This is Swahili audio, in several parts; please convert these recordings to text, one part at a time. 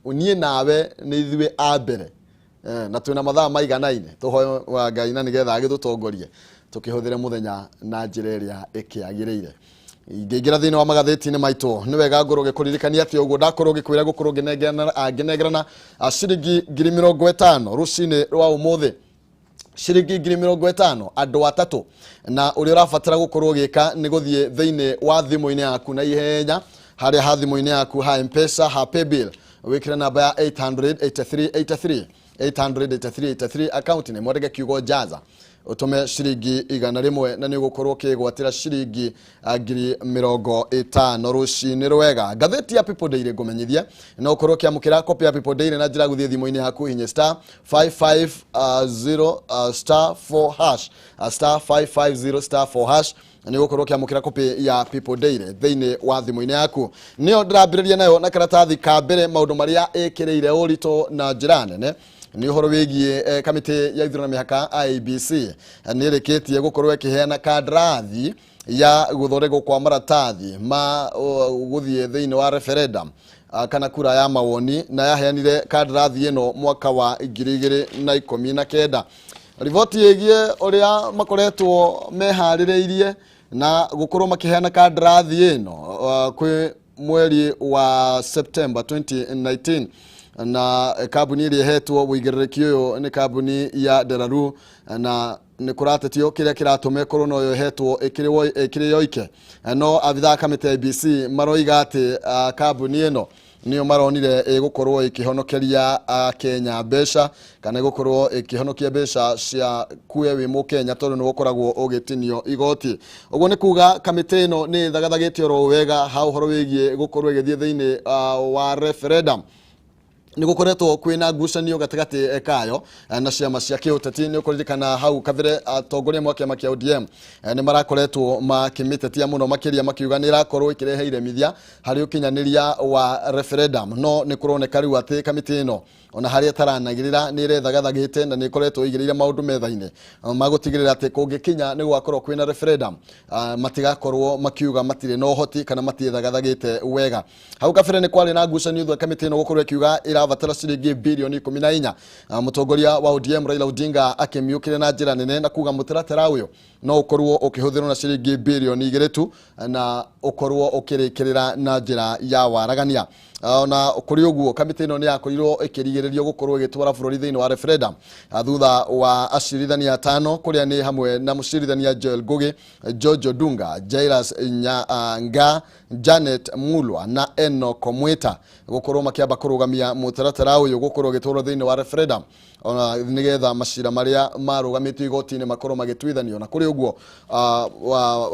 unie nawe ni ithuĩ a mbere na twina mathaa maiganaine tuhoe wa Ngai na nigetha agitũtongorie tukihũthĩre mũthenya na njĩra ĩrĩa ĩkĩagĩrĩire. Ingĩingĩra thĩinĩ wa magathĩti-inĩ maitũ nĩ wega ngorwo ngĩkũririkania atĩ ũguo ndakorwo ngĩkwĩra gũkorwo ngĩnengerana ciringi 50,000 rũcinĩ rwa ũmũthĩ, ciringi 50,000 andũ atatũ, na ũrĩa ũrabatara gũkorwo ũgĩka nĩ gũthiĩ thĩinĩ wa thimũ-inĩ yaku na ihenya harĩa ha thimũ-inĩ yaku ha M-Pesa ha Paybill wĩkĩre namba ya 800-8383 800-8383 account nĩ mwandĩke kiugo Jaza utume ciringi 100 na nĩ ũgũkorwo ũkĩgwatĩra ciringi 50,000 rũcinĩ rwega. Ngathĩti ya People Daily ngũmenyithia na ũkorwo ũkĩamũkĩra copy ya People Daily na njĩra gũthiĩ thimũ-inĩ yaku hinya *550*4# *550*4# ni gũkorwo ũkĩamũkĩra copy ya People Daily thĩinĩ wa thimũ-inĩ yaku. Nĩyo ndĩrambĩrĩria nayo na karatathi ka mbere maũndũ marĩa ĩkĩrĩire ũritũ na njĩra nene ni ũhoro wĩgiĩ kamĩtĩ ya ithurano mĩhaka IEBC nĩ ĩrĩkĩtie gũkorwo ĩkĩheana kandarathi ya gũthondekwo kwa maratathi ma gũthiĩ thĩinĩ wa referendum kana kura ya mawoni, na yaheanire kandarathi ĩno mwaka wa 2019. Riboti ĩgiĩ ũrĩa makoretwo meharĩrĩirie na gũkorwo makĩheana kandarathi ĩno kwĩ mweri wa September 2019 na kambuni ĩrĩa ĩhetwo wĩigĩrĩrĩki ũyũ nĩ kambuni ya Deraru, na nĩ kũratetio kĩrĩa kĩratũma ĩkorwo no ĩhetwo ĩkĩrĩ yoike. No abithaa kamĩtĩ ya IEBC maroiga atĩ kambuni ĩno niyo maronire ĩgũkorwo ĩkĩhonokeria Kenya mbeca kana ĩgũkorwo ĩkĩhonokia mbeca cia kuwe wĩ Mũkenya tondũ nĩ gũkoragwo ũgĩtinio igoti. Ũguo nĩ kuga kamĩtĩ ĩno nĩ thagathagĩtio ro wega ha ũhoro wĩgiĩ gũkorwo ĩgĩthiĩ thĩinĩ wa referendum. Nĩ gũkoretwo kwĩna ngucanio gatagatĩ kayo na ciama cia kĩũteti. Nĩ ũkũririkana hau kabere atongoria a kĩama kĩa ODM nĩ marakoretwo makĩmĩtetia mũno makĩria makiuga nĩ ĩrakorwo ĩkĩrehe iremithia harĩ ũkinyanĩria wa referendum. No nĩ kũroneka rĩu atĩ kamĩtĩ ĩno ona harĩa taranagĩrĩra nĩ ĩrethagathagĩte na nĩ ĩkoretwo ĩigĩrĩire maũndũ metha-inĩ magũtigĩrĩra atĩ kũngĩkinya nĩ gwakorwo kwĩna referendum matigakorwo makiuga matirĩ na ũhoti kana matiethagathagĩte wega. Hau kabere nĩ kwarĩ na ngucanio thutha kamĩtĩ ĩno gũkorwo ĩkiuga ĩrabatara ciringi birioni 14. Mũtongoria wa ODM Raila Odinga akĩmiũkĩra na njĩra nene na kuga mũtaratara ũyũ no ũkorwo ũkĩhũthĩrwo na ciringi birioni 2 tu na ũkorwo ũkĩrĩkĩrĩra na njĩra ya waragania. Na kũrĩ ũguo kamĩtĩ ĩno nĩ yakorirwo ĩkĩrigĩrĩrio gũkorwo ĩgĩtwara bũrũri thĩinĩ wa referendum thutha wa acirithania 5 kũrĩa nĩ hamwe na mũcirithania Joel Ngugi, George Odunga, Jairus Nga, Janet Mulwa na Enoch Mwita gũkorwo makĩamba kũrũgamia mũtaratara ũyũ gũkorwo ũgĩtwarwo thĩinĩ wa referendum ona nĩgetha macira marĩa marũgamĩtio igoti-inĩ makorwo magĩtuithanio. Na kũrĩ ũguo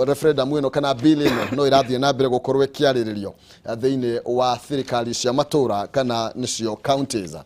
referendum ĩno kana bill ĩno no ĩrathiĩ na mbere gũkorwo ĩkĩarĩrĩrio thĩinĩ wa thirikari cia matũra kana nĩcio counties.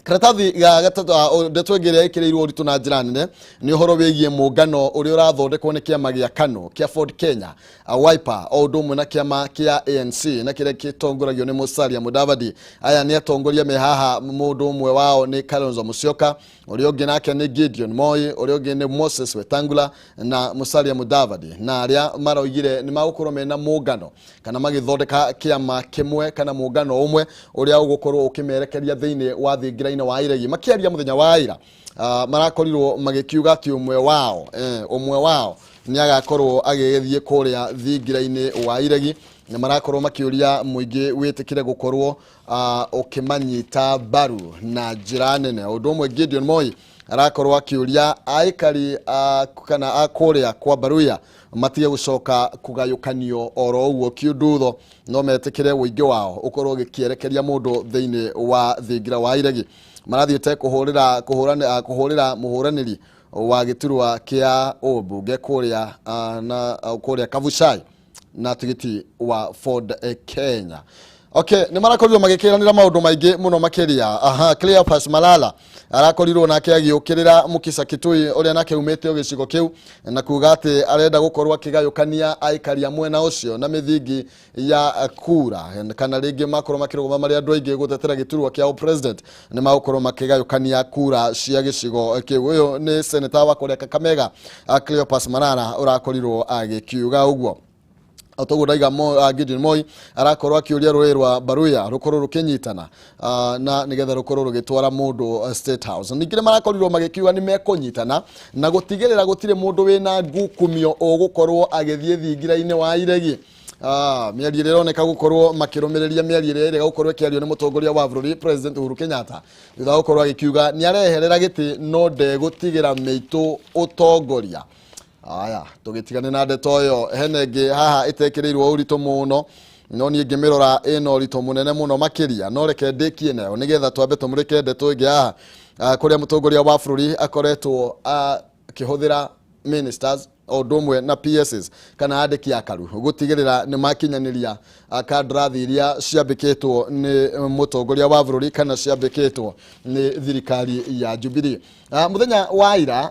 Karatathi ga gatatũ ndeto ĩngĩ ĩrĩa ĩkĩrĩirwo ũritũ na njĩra nene nĩ ũhoro wĩgiĩ mũngano ũrĩa ũrathondekwo nĩ kĩama gĩa KANU kĩa Ford Kenya, Wiper o ũndũ ũmwe na kĩama kĩa ANC na kĩrĩa gĩtongoragio nĩ Musalia Mudavadi. Aya nĩ atongoria me haha, mũndũ ũmwe wao nĩ Kalonzo Musyoka, ũrĩa ũngĩ nake nĩ Gideon Moi, ũrĩa ũngĩ nĩ Moses Wetangula na Musalia Mudavadi, na arĩa maroigire nĩ magũkorwo mena mũngano kana magĩthondeka kĩama kĩmwe kana mũngano ũmwe ũrĩa ũgũkorwo ũkĩmerekeria thĩinĩ wa thingira wa iregi. Makĩaria mũthenya wa ira marakorirwo magĩkiuga atĩ ũmwe wao nĩ agakorwo agĩgĩthiĩ kũrĩa thingira-inĩ wa iregi na marakorwo makĩũria mũingĩ wĩtĩkire gũkorwo ũkĩmanyita mbaru na njĩra nene. Ũndũ ũmwe Gideon Moi arakorwo akĩũria aikari kana akũrĩa kwa Baruya matige gũcoka kũgayũkanio oro ũguo kiũndutho, no metĩkire ũingĩ wao ũkorwo ũgĩkĩerekeria mũndũ thĩinĩ wa thingira wa iregi. Marathiĩte kũhũrĩra mũhũranĩri wa gĩturwa kĩa ũmbunge kũrĩa Kabuchai na tigiti wa Ford Kenya. Okay, nĩ marakorirwo magĩkĩranĩra maũndũ maingĩ mũno makĩria. Cleophas Malala arakorirwo nake agĩũkĩrĩra Mukisa Kitui ũrĩa nake umĩte gĩcigo kĩu na kuga atĩ arenda gũkorwo akĩgayũkania aikari a mwena ũcio na mĩthingi ya kura kana rĩngĩ makorwo makĩrũgama marĩ andũ aingĩ gũtetera gĩturwa kĩa president nĩ magũkorwo makĩgayũkania kura cia gĩcigo kĩu. Ũyũ nĩ senator wa kũrĩa Kakamega Cleophas Malala ũrakorirwo agĩkiuga ũguo. Otogo daiga Gideon Moi arakorwo akiuria rũĩ rwa Baruya rukorwo rukinyitana na nigetha rukorwo rugitwara mundu State House. Ningĩ marakorirwo magikiuga ni mekunyitana na gutigirira gutire mundu wina ngukumio ogukorwo agithie thingira-ini wa iregi. Miario ironeka gukorwo makirumiriria miario ire gukorwo kiario ni mutongoria wa bururi President Uhuru Kenyatta thutha gukorwo agikiuga ni areherera giti no de gutigira meitu utongoria. Aya tugitigane na ndeto yo henenge haha itekirirwo urito muno no ni ngimirora ino urito munene muno makiria no reke ndikie nayo nigetha twambe tumurike ndeto ingi haha kuria mutongoria wa bururi akoretwo akihuthira ministers o domwe na PSs kana andiki akaru gutigirira ni makinyaniria kandrathi iria ciambikitwo ni mutongoria wa bururi kana ciambikitwo ni thirikari ya Jubilee. Muthenya wa ira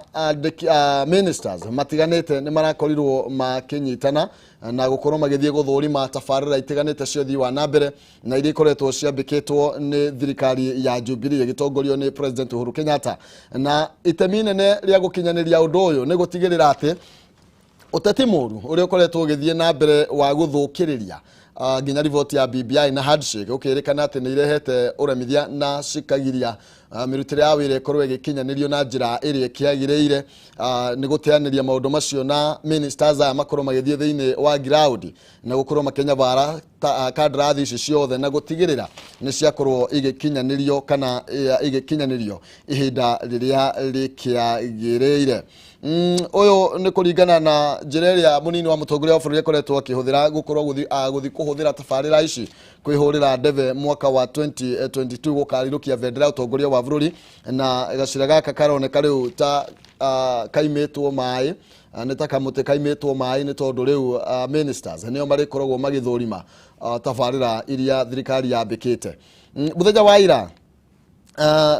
ministers matiganite ni marakorirwo makinyitana na gukorwo magithie guthurima tafarira itiganite cio thii wa nambere na iria ikoretwo ciambikitwo ni thirikari ya Jubilee igitongorio ni President Uhuru Kenyatta, na itemi nene ria gukinyaniria undu uyu ni gutigirira ati uteti muru uria ukoretwo ugithie na mbere wa guthukiriria nginya riboti ya BBI na handshake ukirikana ati ni irehete uremithia na cikagiria mirutire ya wire korwo igikinyanirio na njira iria kiagiriire ni guteaniria maundu macio na ministers aya makorwo magithie thiini wa ground na gukorwo makenya bara kandrathi ici ciothe na gutigirira ni ciakorwo igikinyanirio kana igikinyanirio ihinda riria rikiagiriire. Oyo ni kuringana na njira munini wa mutongoria wa bururi akoretwo akihuthira gukorwo guthi kuhuthira tafarira ici kwihurira ndeve mwaka wa 2022 gukarirukia vendera utongoria wa bururi na gacira gaka karoneka riu ta kaimetwo mai nita kamute kaimetwo mai ni tondu riu ministers nio marikoragwo magithurima tafarira iria thirikari yambikite. Muthenya wa ira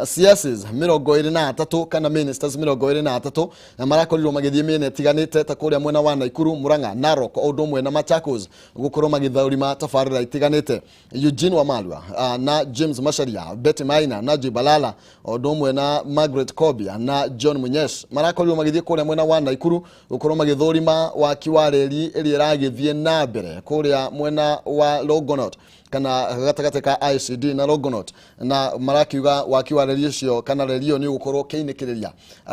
CSs 23 kana ministers 23 na marakorirwo magithie miene tiganite ta kuria mwena wa Naikuru, Murang'a, Narok o domwe na Machakos gukorwo magithaurima tafarira itiganite. Eugene Wamalwa na James Masharia, Betty Maina na Jibalala o domwe na Margaret Kobia na John Munyesh marakorirwo magithie kuria mwena wa Naikuru gukorwo magithurima waki wa reri iria iragithie na mbere kuria mwena wa Longonot kana gatagate ka ICD na Longonot, na marakiuga waki wa reri cio kana reri yo ni gukorwo kiinikiriria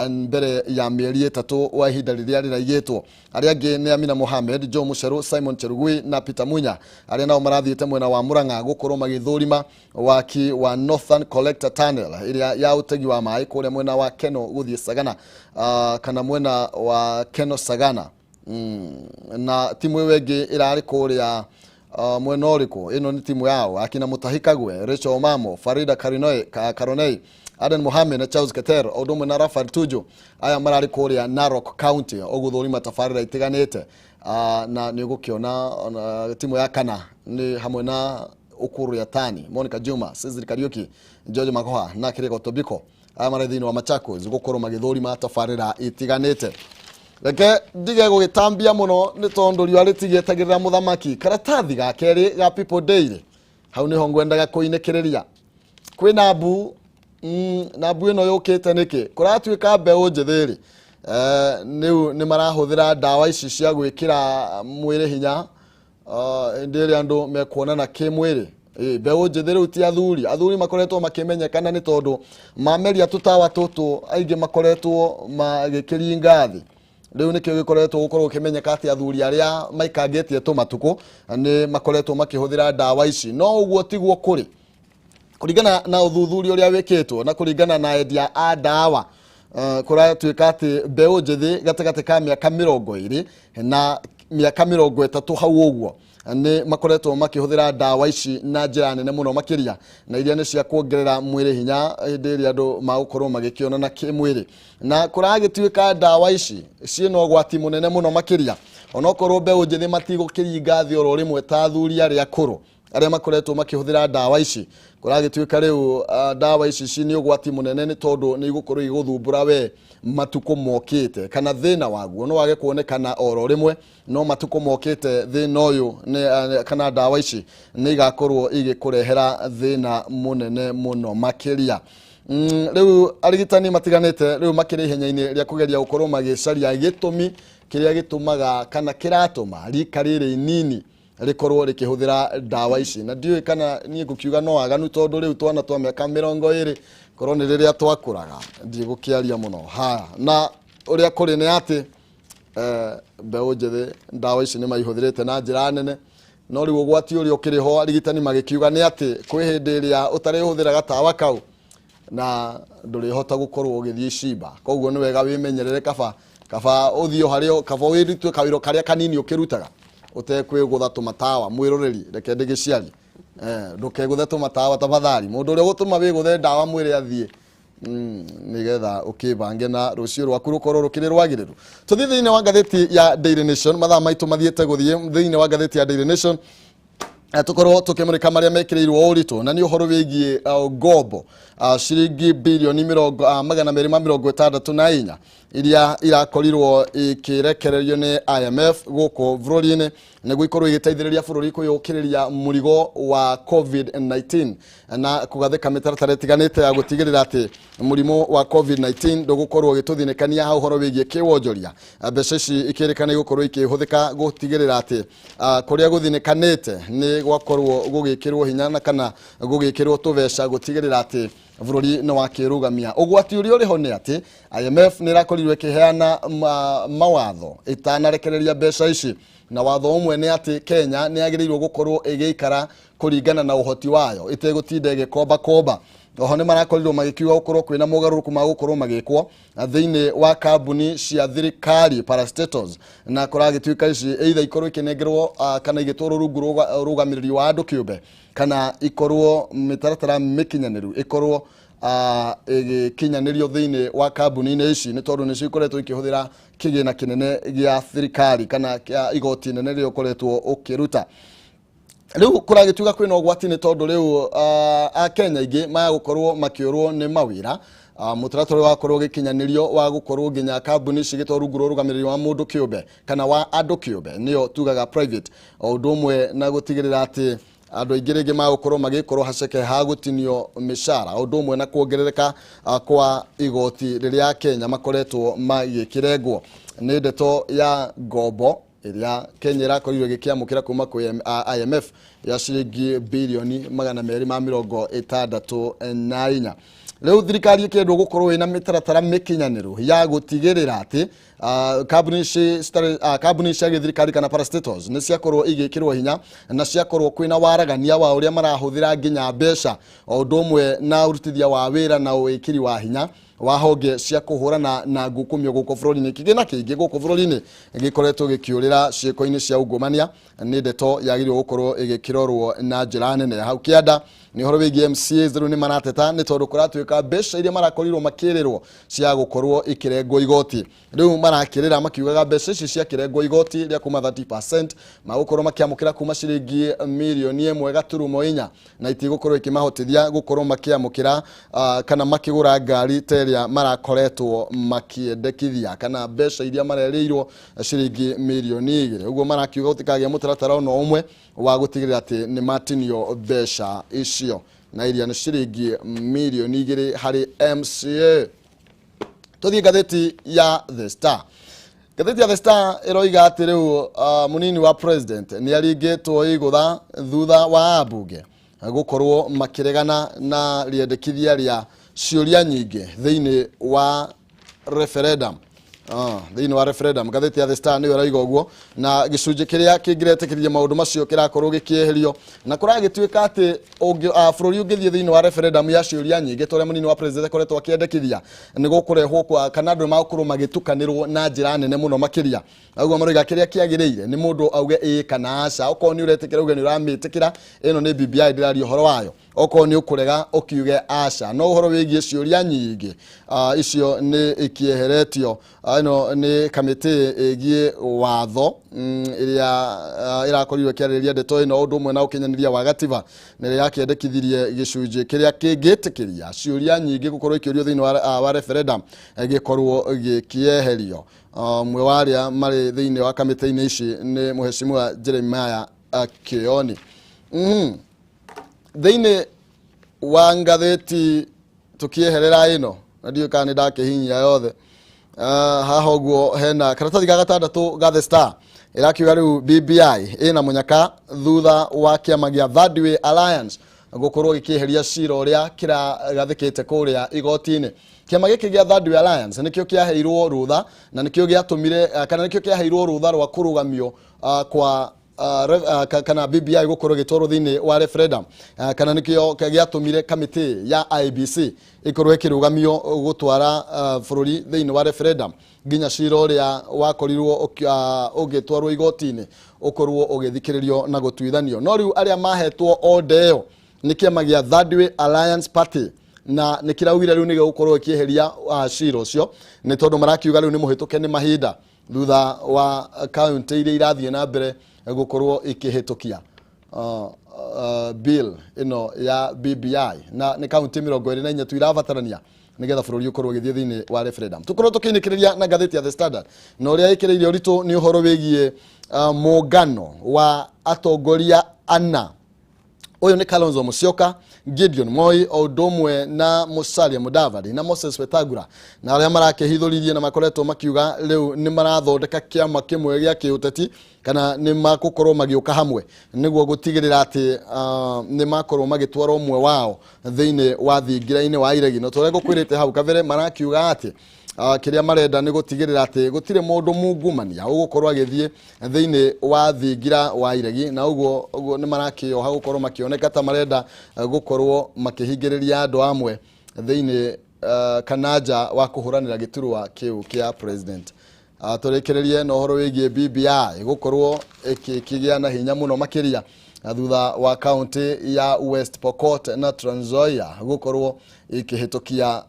mbere ya mieri 3 wa ihinda riria riraigitwo. Aria angi ni Amina Mohamed, Joe Musheru, Simon Cherugui na Peter Munya aria nao marathiite mwena wa Murang'a gukorwo magithurima waki wa Northern Collector Tunnel iria ya utegi wa mai kuria mwena wa Keno guthie Sagana kana mwena wa Keno Sagana. Na timu wengi irari kuria mwena uriku ino ni timu yao akina Mutahikagwe, Rachel Omamo, Farida Karonei, Aden Mohamed na Charles Keter odomwe na Rafael Tuju aya marari kuria Narok County oguthurima tafarira itiganite. Na ni gukiona timu ya kana ni hamwe na Ukuru ya Tani, Monica Juma, Cecil Kariuki, George Makoha na Kiriko Tobiko aya marari thiini wa Machakos gukorwo magithurima tafarira itiganite. Reke ndige gugitambia muno ni tondu rio aritigitagirira muthamaki karatathi ga keri ga People Daily hau ni hongwendaga kuinekiriria kwina mbu na mbu ino yukite niki kuratuika mbeu njithiri ni marahuthira dawa ici cia gwikira mwiri hinya ndiri andu mekuonana kimwiri mbeu njithiri uti athuri makoretwo makimenyekana ni tondu mameria tutawa tutu aingi makoretwo magikiri ngathi. Riu nikio gikoretwo gukorwo kimenyeka ati athuri aria maikangetie tumatuko ni makoretwo makihuthira dawa ici. No uguo tiguo kuri kuringana na uthuthuri uria wikitwo na kuringana na endia a dawa kuratuika ati mbeu njithi gatagati ka miaka 20 na miaka 30 hau uguo ni makoretwo makihuthira dawa ici na njira nene muno makiria na iria ni cia kuongerera mwiri hinya hindi andu magukorwo magikiona na kimwiri na kuragituika dawa ici ciino gwati munene muno makiria onokorwo mbeu njithi matigukiringa thi oro rimwe ta athuri aria akuru aria makoretwo makihuthira dawa ici kuragituika riu dawa ici cini ugwati munene ni tondu ni igukorwo iguthumbura we matuko mokite kana thina waguo no wage kuonekana oro rimwe no matuko mokite thina uyu ni kana dawa ici ni igakorwo igikurehera thina munene muno makiria. riu arigitani matiganite riu makiri ihenya-ini ria kugeria gukorwo magicaria gitumi kiria gitumaga kana kiratuma rika riri inini rikorwo rikihuthira ndawa ici, na ndiui kana nie ngukiuga no aganu tondu riu twana twa miaka 20 korwo ni riria twakuraga ndigukiaria muno ha na uria kuri ni ati mbeu njithi ndawa ici ni maihuthirite na njira nene, no riu ugwati uria ukiriho arigitani magikiuga ni ati kwi hindi iria utarihuthira gatawa kau na ndurihota gukorwo ugithii cimba, koguo ni wega wimenyerere kaba uthio hario kaba wiritwe kawiro karia kanini ukirutaga utekwigutha tumatawa mwiroreri reke ndigiciari ndukeguthe tumatawa tafadhali mundu uria gutuma wiguthe ndawa mwire athie nigetha ukibange na rucio rwaku rukorwo rukiri rwagiriru. Tuthii thiini wa ngatheti ya Daily Nation, mathaa maitu mathiete guthie thiini wa ngatheti ya Daily Nation tukorwo tukimurika maria mekireirwo uritu na ni uhoro wigie ngombo ciringi bilioni 264 iria irakorirwo ikirekererio ni IMF guku bururi-ini niguo ikorwo igiteithiriria bururi kuyukiriria murigo wa COVID-19 na kugathika mitaratara itiganite ya gutigirira ati murimo wa COVID-19 ndugukorwo ugituthinikania ha uhoro wigie kiwonjoria. Mbeca ici ikirikana gukorwo ikihuthika gutigirira ati kuria guthinikanite ni gwakorwo gugikirwo hinya na kana gugikirwo tubeca gutigirira ati bururi no wakirugamia. Ugwati uria uriho ni ati IMF ni rakorirwe kiheana mawatho itanarekereria mbeca ici, na watho umwe ni ati Kenya ni agirirwo gukorwo igiikara kuringana na uhoti wayo itegutinda igikomba. Oho ni marakorirwo magikiuga gukorwo kwina mugaruruku ma gukorwo magikwo thiini wa kambuni cia thirikari parastatals, na kuragituika ici either ikorwo ikinengerwo kana igitwaro rungu rugamiriri wa andu kiumbe kana ikorwo mitaratara mikinyaniru ikorwo igikinyanirio thiini wa kambuni ici ni tondu ni cikoretwo ikihuthira kigina kinene gia thirikari kana kia igoti nene rio koretwo ukiruta. Riu kuragituga kwina ugwati ni tondu riu a Kenya ingi maya gukorwo makiurwo ni mawira mutaratara wa korwo gikinyanirio wa gukorwo nginya kambuni cigitwo rungu rugamiriri wa mundu kiumbe kana wa andu kiumbe niyo tugaga private undu umwe na gutigirira ati andu aingi ringi magukorwo magikorwo haceke ha gutinio mishara undu umwe na kuongerereka kwa igoti riria Kenya makoretwo magikirengwo ni ndeto ya ngombo iria Kenya irakorirwo gikiamukira kuma kwi IMF ya ciringi bilioni 264. Riu thirikari ikendwo gukorwo ina mitaratara mikinyaniru ya gutigirira ati kambuni cia thirikari kana parastatals ni ciakorwo igikirwo hinya na ciakorwo kwina waragania wa uria marahuthira nginya mbeca undu umwe na urutithia wa wira na wikiri wa hinya wa honge cia kuhurana na ngukumio guku bururi-ini. Kigina kingi guku bururi-ini gikoretwo gikiurira ciiko-ini cia ungumania ni ndeto yagirirwo gukorwo igikirorwo na njira nene. Hau kianda ni horo wigie MCAs riu ni marateta ni tondu kuratuika mbeca iria marakorirwo makirirwo cia gukorwo ikirengwo igoti. Riu marakirira makiugaga mbeca ici cia kirengwo igoti ria kuma 30% magukorwo makiamukira kuma ciringi milioni 1.4 na itigukorwo ikimahotithia gukorwo makiamukira kana makigura ngari teria marakoretwo makiendekithia kana mbeca iria marerirwo ciringi milioni 2. Uguo marakiuga utikagia mutaratara no umwe wa gutigirira ati ni matinio mbeca icio na iria ni ciringi milioni 2 hari MCA. Tuthii ngatheti ya The Star. Ngatheti ya The Star iroiga ati riu munini wa president ni aringitwo igutha thutha wa abunge gukorwo makiregana na riendekithia ria ciuria nyingi thiini wa referendum. Thiini wa referendum ngatheti ya The Star ni iraoiga uguo na gicunji kiria kingiretekirie maundu macio kirakorwo gikieherio na kuragituika ati bururi ungithie thiini wa referendum ya ciuria nyingi toria munini wa president koretwo akiendekithia ni gukurehwo kwa kana andu magukorwo magitukanirwo na njira nene muno makiria. Uguo maroiga kiria kiagiriire ni mundu auge kana aca okorwo ni uretekera uge ni uramitikira ino ni BBI ndirario horo wayo okorwo ni ukurega ukiuge aca no uhoro wigie ciuria nyingi icio ni ikieheretio. Ino ni kamiti igie watho iria irakorirwo kiarĩrĩria ndeto ino undu umwe na ukinyaniria wa gatiba ni yakiendekithirie gicunji kiria kingitikiria ciuria nyingi gukorwo ikiurio thiini wa referendum gikorwo gikieherio. Mwe waria mari thiini wa kamiti-ini ici ni muheshimiwa Jeremiah Kioni. Thiini wa ngatheti tukieherera ino na ndio kana ndakihinya yothe haha guo hena karatathi ga gatandatu ga The Star irakiuga riu BBI ina munyaka thutha wa kiama gia Third Way Alliance gukorwo gikieheria cira uria kira gathikite kuria igotini. Kiama giki gia Third Way Alliance nikio kiaheirwo rutha na nikio giatumire kana nikio kiaheirwo rutha rwa kurugamio kwa kana BBI gukorwo gitwaro thini wa referendum kana nikio giatumire committee ya IBC ikorwo ikirugamio gutwara bururi thini wa referendum ginya cira uria wakorirwo ugitwarwo igotini ukorwo ugithikiririo na gutuithanio. No riu aria mahetwo odeo ni kiama gia Third Way Alliance Party na nikiraugire riu niga gukorwo kieheria cira ucio ni tondu marakiuga riu ni muhituke ni mahinda thutha wa county iria irathie na mbere gukorwo ikihitukia bill ino ya BBI na ni county 24 tu irabatarania nigetha bururi ukorwo githie thini wa referendum. Tukorwo tukinikiriria na gatheti ya The Standard na uria ikireirio ritu ni uhoro wigie muungano wa atongoria ana. Uyu ni Kalonzo Musyoka, Gideon Moi, Odomwe na Musalia Mudavadi na Moses Wetangula na aria marakehithuririe na makoretwo makiuga riu ni marathondeka kiama kimwe gia kiuteti kana ni makukorwo magiuka hamwe niguo gutigirira ati ni makorwo magitwara umwe wao thini wa thingiraini wa iregi. No tore gukwirite hau kabere marakiuga ati kiria marenda ni gutigirira ati gutire mundu mungumania ugukorwo agithie thini wa thingira wa iregi na uguo ni marakioha gukorwo makioneka ta marenda gukorwo makihingiriria andu amwe thini kanaja wa kuhuranira giturwa kiu kia president. Turekererie no horo wigie BBI gukorwo ikigia na hinya muno makiria thutha wa county ya West Pokot na Trans Nzoia gukorwo ikihitukia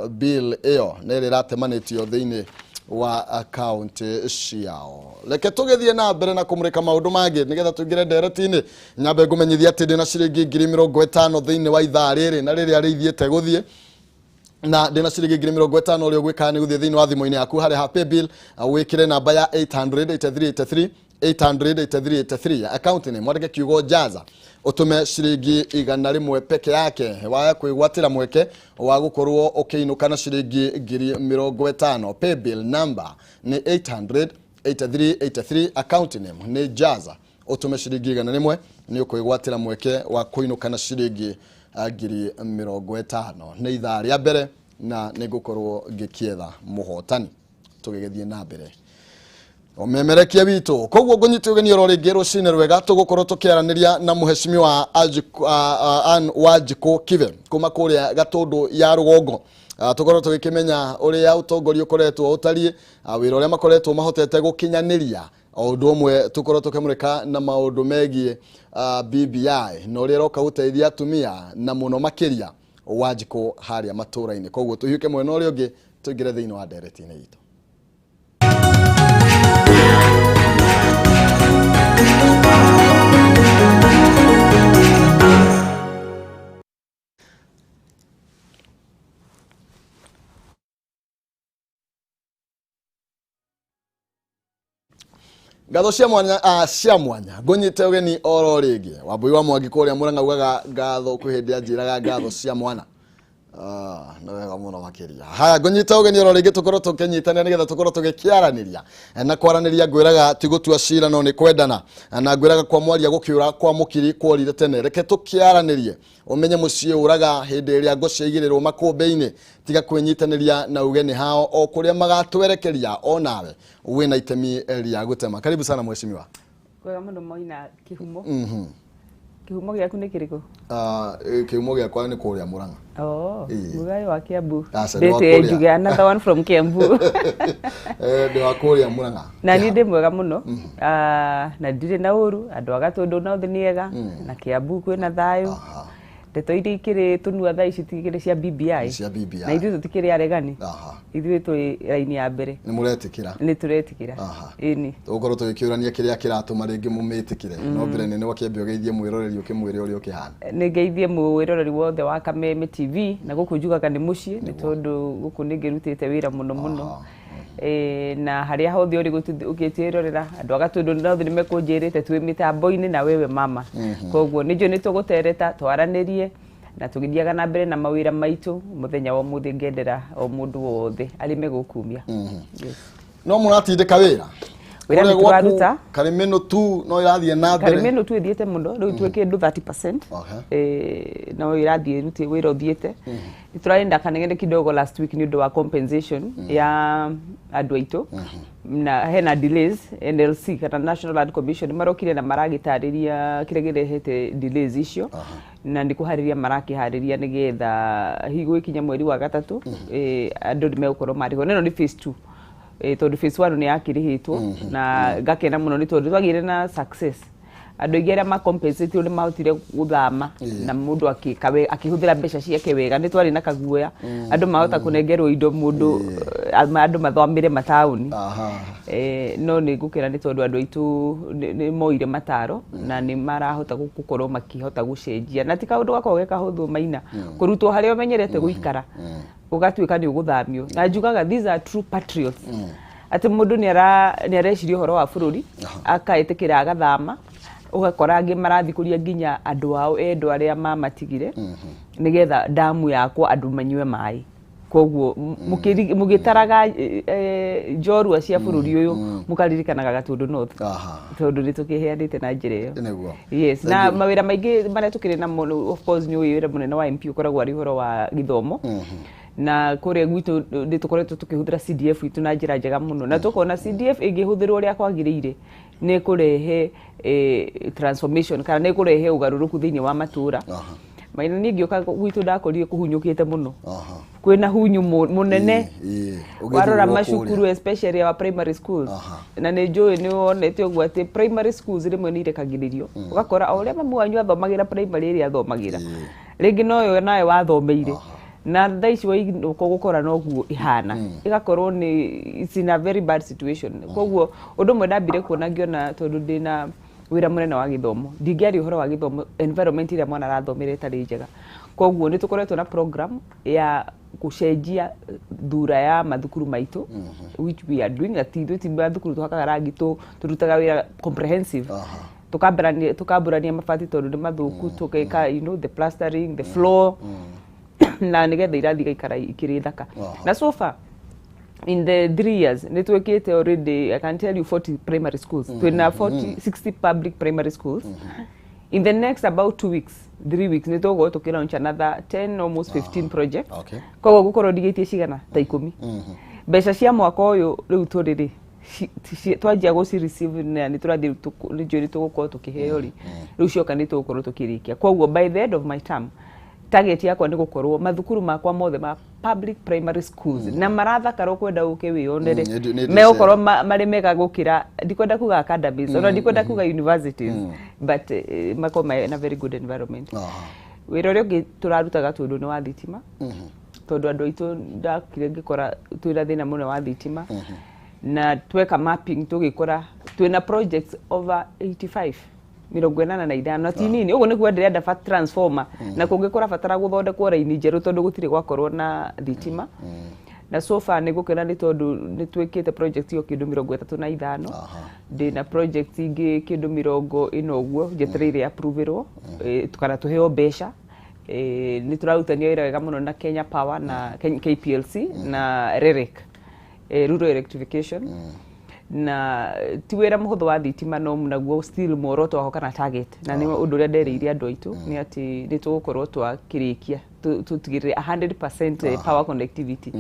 bill iyo nere ratemanitio thini wa county ciao. Leke tugethie na mbere na kumurika maundu mangĩ nigetha tugire nderetini nyambe ngumenyithia ati ndina ciringi 50,000 thini wa ithaa riri na riri arithiete guthie na ndina ciringi 50,000 uria gwikana guthie thini wa thimu-ini yaku hari happy bill wikire namba ya 800 833 account name mwandike kiugo Jaza utume ciringi 100 peke yake wa kwigwatira mweke wa gukorwo ukiinuka na ciringi 50,000. Pay bill number ni 800 account name ni Jaza utume ciringi 100 ni ukwigwatira mweke wa kuinuka na ciringi 50,000 ni ithaa ria mbere na ni gukorwo gikietha muhotani tugigethie na mbere omemerekia bitu koguo ngunyite ugeni ro ringi rucine rwega tugukorwo tukiaraniria na muheshimiwa Anne Wanjiku Kive kuma kuria Gatundu ya Rugongo. Tukorwo tugikimenya uria utongoria ukoretwo utari wira uria makoretwo mahotete gukinyaniria undu umwe tukorwo tukimurika na maundu megie BBI no uria roka uteithia atumia na muno makiria Wanjiku haria maturaini. Koguo tuhiuke mwena uria ungi tugire thiini wa nderetine itu. Gatho cia mwanya ngunyite ugeni oro ringi Wambui wa Mwangi kuria Murang'a ugaga gatho kwihindia njiraga gatho cia mwana no wega muno makiria. Haya ngunyite ugeni oro ringi tukorwo tukinyitana nigetha tukorwo tugikiaraniria na kwaraniria ngwiraga tigutua cira no ni kwendana na ngwiraga kwa mwaria gukiura kwa mukiri kworire tene. Reke tukiaranirie umenye mucie uraga hindi iria ngocigirirwo makumbe-ini tiga kwinyitaniria na ugeni hao o kuria magatwerekeria onawe wina itemi ria gutema. Karibu sana mheshimiwa. Kwega muno moina kihumo. Kihumo giaku ni kiriku? Kihumo giakwa ni kuria Murang'a. Mugai wa Kiambu. Ndete njuge another one from Kiambu. Ndi wa kuria Murang'a. Na ni ndi mwega muno. Na ndire na uru andu Gatundu na uthiniega na Kiambu kwina thayu. Ndeto iria ikiri tunua thaa ici tigire cia BBI na ithuĩ tutikiri aregani ithuĩ twi raini ya mbere ni muretikira ni turetikira ini tukorwo tugikiurania kiria kiratuma ringi mumitikire no mbere nene wakiambia geithie mwiroreri ukimwire uri ukihana ni geithie mwiroreri wothe wa Kameme TV na guku njugaga ni mucie ni tondu guku ningirutite wira muno muno na haria hothe uri ugitirorera andu Gatundu nothe nimekunjirite twi mitambo-ini na wewe mama koguo nijo nitugutereta twaranirie na tugithiaga na mbere na mawira maitu muthenya wa muthi ngendera o mundu wothe arime gukumia no muratindika wira wira ni twaruta karimeno tu no irathie na mbere karimeno tu ithiete muno riu tweke ndu 30% no irathie ruti wira uthiete iturarenda kanegende kidogo last week ni ndu wa compensation ya andu aitu na hena delays NLC kana National Land Commission marokire na maragitariria kiregirehete delays icio na ndikuhariria marakihariria nigetha higo ikinya mweri wa gatatu andu nimegukoro mariho neno ni phase 2 tondu phase 1 ni yakirihitwo na gakena muno ni tondu twagire na success andu igera ma compensate ni mahotire guthama na mundu akihuthira mbeca ciake wega ni twari na kaguoya andu mahota kunengerwo indo mundu andu mathomire matauni no ni gukira ni tondu andu aitu ni moire mataro na ni marahota gukorwo makihota gucenjia na ti kaundu gakoge kahuthu maina kurutwo haria umenyerete guikara ugatuika ni uguthamio na njugaga these are true patriots ati mundu ni areciria horo wa bururi akaitikira agathama ugakora angi marathi kuria nginya andu ao endo aria mamatigire nigetha damu yakwa andu manyue mai koguo mugitaraga njorua cia bururi uyu mukaririkanaga Gatundu North tondu ni tukiheanite na njira iyo yes na mawira maingi maria tukire na of course ni wira munene wa MP ukoragwo ari horo wa githomo na kuria gwitu ndi tukoretwo tukihuthira CDF itu na njira njega muno na tukona CDF ingihuthirwo ria kwagiriire ni kurehe transformation kana ni kurehe ugaruruku thiini wa matura maina ningi uka gwitu ndakorire kuhunyukite muno kwina hunyu munene warora mashukuru especially wa primary schools na ni njui ni wonete ogwo ati primary schools rimwe ni irekagiririo ugakora uria mamu wanyu athomagira primary area athomagira ringi noyo nawe wathomeire na thaici wa gukora no guo ihana igakorwo ni it's in a very bad situation koguo undu mwe ndambire kuona ngiona tondu ndina wira munene wa githomo ndingiari uhoro wa githomo environment ira mwana arathomire tari njega koguo ni tukoretwo na program ya kucenjia thura ya mathukuru maitu which we are doing at ithu mathukuru tuhakaga rangi turutaga wira comprehensive tukaburania mabati tondu ni mathuku tukeka the plastering the floor na nigetha irathi gaikara ikiri thaka na so far in the 3 years netwekete already I can tell you 40 primary schools twina 60 public primary schools in the next about 2 weeks 3 weeks nitogo tukirauncha another 10 almost 15 projects kogo gukorwo ndigitie cigana ta 10 mbeca cia mwaka uyu riu turiri twajia go receive na ni turathi ni njuri tugukorwo tukiheo riu cioka ni tugukorwo tukirikia koguo by the end of my term target yakwa ni gukorwo mathukuru makwa mothe ma public primary schools na marathakaro kwenda uke wionere me gukorwo mari mega gukira ndikwenda kuga academies ona ndikwenda kuga universities but makoma na very good environment wira uri turarutaga tondu ni wa thitima tondu andu aitu ndakire ngikora twira thina muno wa thitima na tweka mapping tugikora twina projects over 85 mirogwena na idana ti nini ugo nikuwa ndirenda fa transformer na kungikora fatara guthondekwo raini njeru tondu gutire gwakorwo na thitima na so far ni gukena ni tondu ni twikite project yo kindu 35 ndina project ingi kindu 40 uguo jetereire approverwo tukana tuheo besha ni turarutania wira wega muno na Kenya Power na KPLC na REREC rural electrification na tiwera muhutho wa thitima no naguo still moroto aho kana target na ni undu ria nderire andu aitu ni ati ni tugukorwo twakirikia tutigirire 100% power connectivity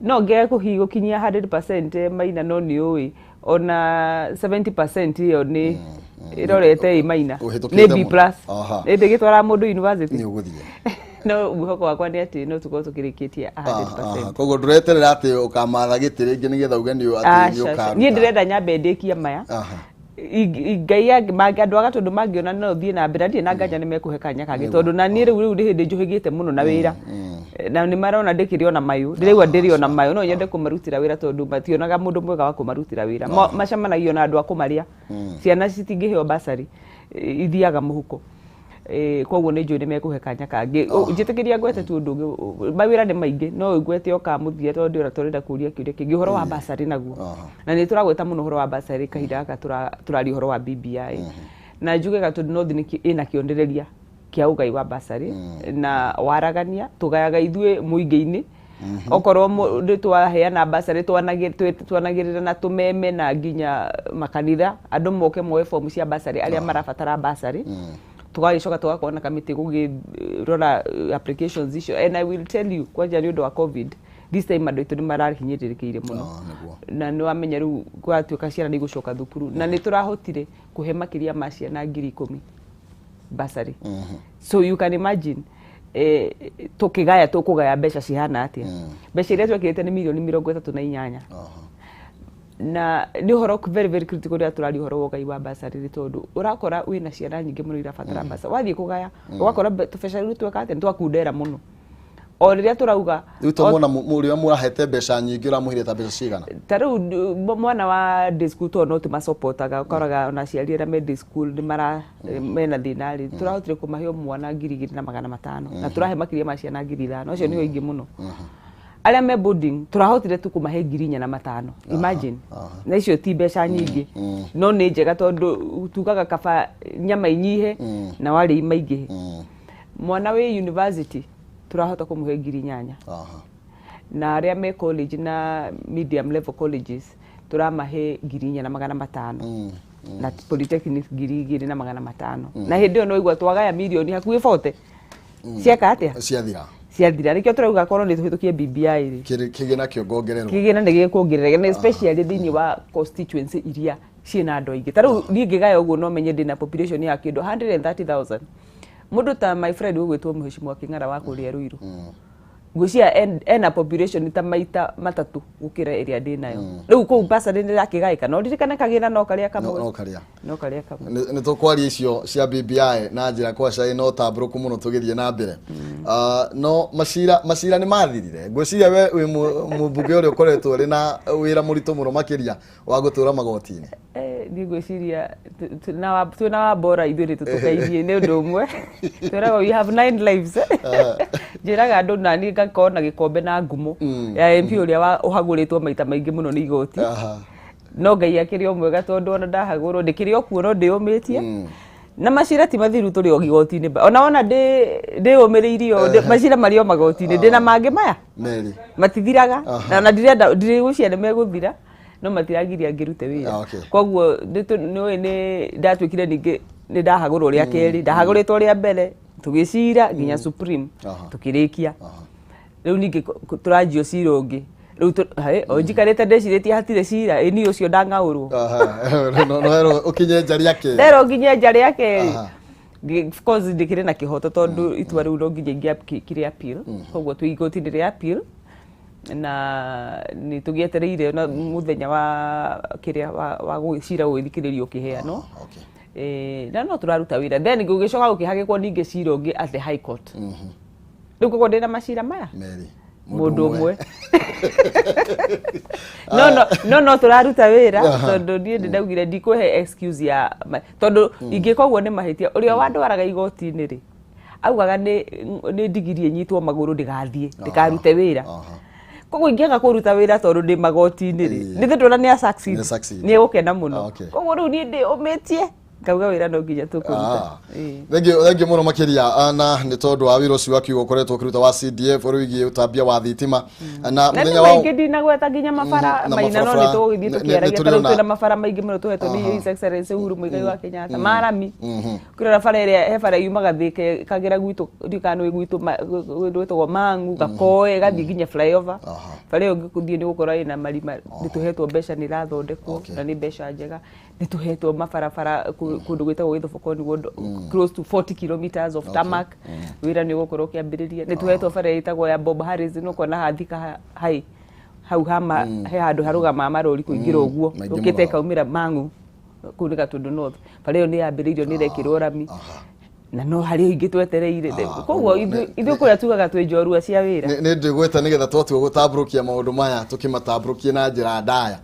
no nge kuhigokinyia 100% maina no ni oi ona 70% iyo ni irorete maina ni B+ ndigitwara mundu university ni uguthie no muhoko wakwa ni ati no tuko tukirikitie 100% kogo dureterera ati ukamatha gitiringi nigetha uge ni ati ni ukaruta ni ndirenda nyambe ndikia maya igaya andu aga tondu mangiona no thie na mbere ndie na nganja ni mekuhe kanya kangi tondu na ni riu ndi hindi njuhigite muno na wira na ni marona ndikirio na mayu ndireigwa ndirio na mayu no nyende kumarutira wira tondu mationaga mundu mwega wa kumarutira wira macamanagio na andu akumaria ciana citingiheo basari ithiaga muhuko koguo ni njui ni mekuhe kanya kangi njitikiria ngwete tu undu mawira ni maingi no ngwete oka muthie tondu ora turenda kuria kiuria kingi horo wa basari naguo na ni turagweta muno horo wa basari kahinda gaka turari horo wa BBI na njuge Gatundu North ni ina kiondereria kia ugai wa basari na waragania tugayaga ithue muingi-ini okorwo ndi twaheana basari twanagirira na tumeme na nginya makanitha andu moke moe form cia basari aria marabatara basari tugagicoka tugakorwo na kamiti gugirora applications icio. And I will tell you kwanja ni undu wa covid this time andu itu ni marahinyirikiire muno na ni wamenya riu gwatuika ciana ni gucoka thukuru na ni turahotire kuhe makiria ma ciana 10,000 basari. So you can imagine tukigaya tukugaya mbeca cihana atia mbeca iria twekirite ni milioni 38 na ni horo very very critical ria turari horo wa ugai wa basari ri tondu urakora wina ciana nyingi muno irabatara basari wathie kugaya ugakora tubeca riu twekate ni twakundera muno o riria turauga utomona muri wa murahete mbeca nyingi uramuhire ta mbeca cigana taru mwana wa day school to no tumasopotaga ukoraga ona ciari era me day school ni mara mena thinari turahotire kumahe mwana 2,500 na turahe makiria ma ciana 5,000 ucio ni oingi muno aria me boarding turahotire tukumahe 4,500 imagine na icio ti mbeca nyingi no ni njega tondu tugaga kaba nyama inyihe na wari maingi mwana we university turahota kumuhe 8,000 na aria me college na medium level colleges turamahe 4,500 na polytechnic 2,500 na hindi ono igwa twagaya milioni hakuhi 40 ciaka atia ciathira nikio turauga korwo ni tuhitukie BBI ri kigina kio ngongererwo kigina ni gikuongerera na especially thini wa constituency iria ciina andu aingi taru ni ngigaya uguo no menye ndina population ya kindu 130,000 mundu ta my friend ugwitwo Mheshimiwa King'ara wa kuria Ruiru gucia ena population ta maita matatu gukira area ndinayo riu ku basari ni rakigaika no ndirikana kagina no karia kamwe no karia kamwe ni tukwaria icio cia BBI na njira kwa cai no tambruku muno tugithie na mbere no masira ni mathirire ngwiciria we wi mubunge uri ukoretwo ri na wira murito muno makiria wa gutura magoti-ini ni gwiciria tuna wa bora ithuĩ tutukaithie nĩ ũndũ ũmwe twĩragwo you have 9 lives njĩraga andũ nani ngakorwo na gĩkombe na ngumo ya MP ũrĩa ũhagũrĩtwo maita maingĩ mũno nĩ igoti no Ngai akĩrĩ o mwega tondũ ona ndahagũrwo ndĩkĩrĩ o kuo no ndĩyũmĩtie na macira ti mathiru tũrĩ o gĩgoti-inĩ ona ndĩyũmĩrĩirio macira marĩ o magoti-inĩ ndĩna mangĩ maya matithiraga na ona ndirĩ gũcia nĩ megũthira no matiragiria ngirute wira koguo ni ndatwikire ningi ni ndahagurwo ria keri ndahagurĩtwo ria mbere tugicira nginya supreme tukirikia riu ningi turanjio cira ungi riu onjikarite ndeciritie hatire cira ni ucio ndang'aurwo no ukinye njari yake ndero nginye njari yake of course ndikire na kihoto tondu itua riu no nginya ingia kire appeal koguo tu igoti-inĩ ria appeal na ni tugietereire na muthenya wa kiria wa gucira gwithikiririo kiheano na no turaruta wira then gugicoka gukihagikwo ningi cira ungi at the high court riu koguo ndina macira maya mundu umwe no turaruta wira tondu ndie ndaugire ndikuhe excuse ya tondu ingikoguo ni mahitia uria wandwaraga igoti-inĩ ri augaga ni ndigirie nyitwo maguru ndigathie ndikarute wira koguo ingiaga kuruta wira tondu ndi magoti-inĩ ri ni ndona ni succeed ni egukena muno koguo riu ni ndi umitie ngauga wira no nginya tukuruta thank you muno makiria na ni tondu wa wira ucio wakiuga ukoretwo ukiruta wa CDF uruigie utambia wa thitima na muthenya wa ingi nagweta nginya mabara maina no ni tugithie tukiaragia tondu twina mabara maingi muno tuhetwo ni His Excellency Uhuru Muigai wa Kenyatta marami kwira bara iria he bara yumaga thike kagira gwitu ndikano gwitu gwitwo Mangu Gakoe gathie nginya flyover bara iyo ngikuthie ni gukora ina marima ni tuhetwo mbeca ni rathondekwo na ni mbeca njega ni tuhetwo mabarabara kundu gwitagwo Githobokoni close to 40 kilometers of tarmac wira ni gukorwo kiambiriria ni tuhetwo bara itagwo ya Bob Harris no kona hathika hai hau hama he handu harugama marori kuingira uguo ukite kaumira Mangu kuri Gatundu North bara iyo ni yambiririo ni rekirwo rami na no hari ingi twetereire koguo ithu kuria tugaga twi njorua cia wira ni ndigweta nigetha twatua gutambrukia maundu maya tukimatambrukie na njira ndaya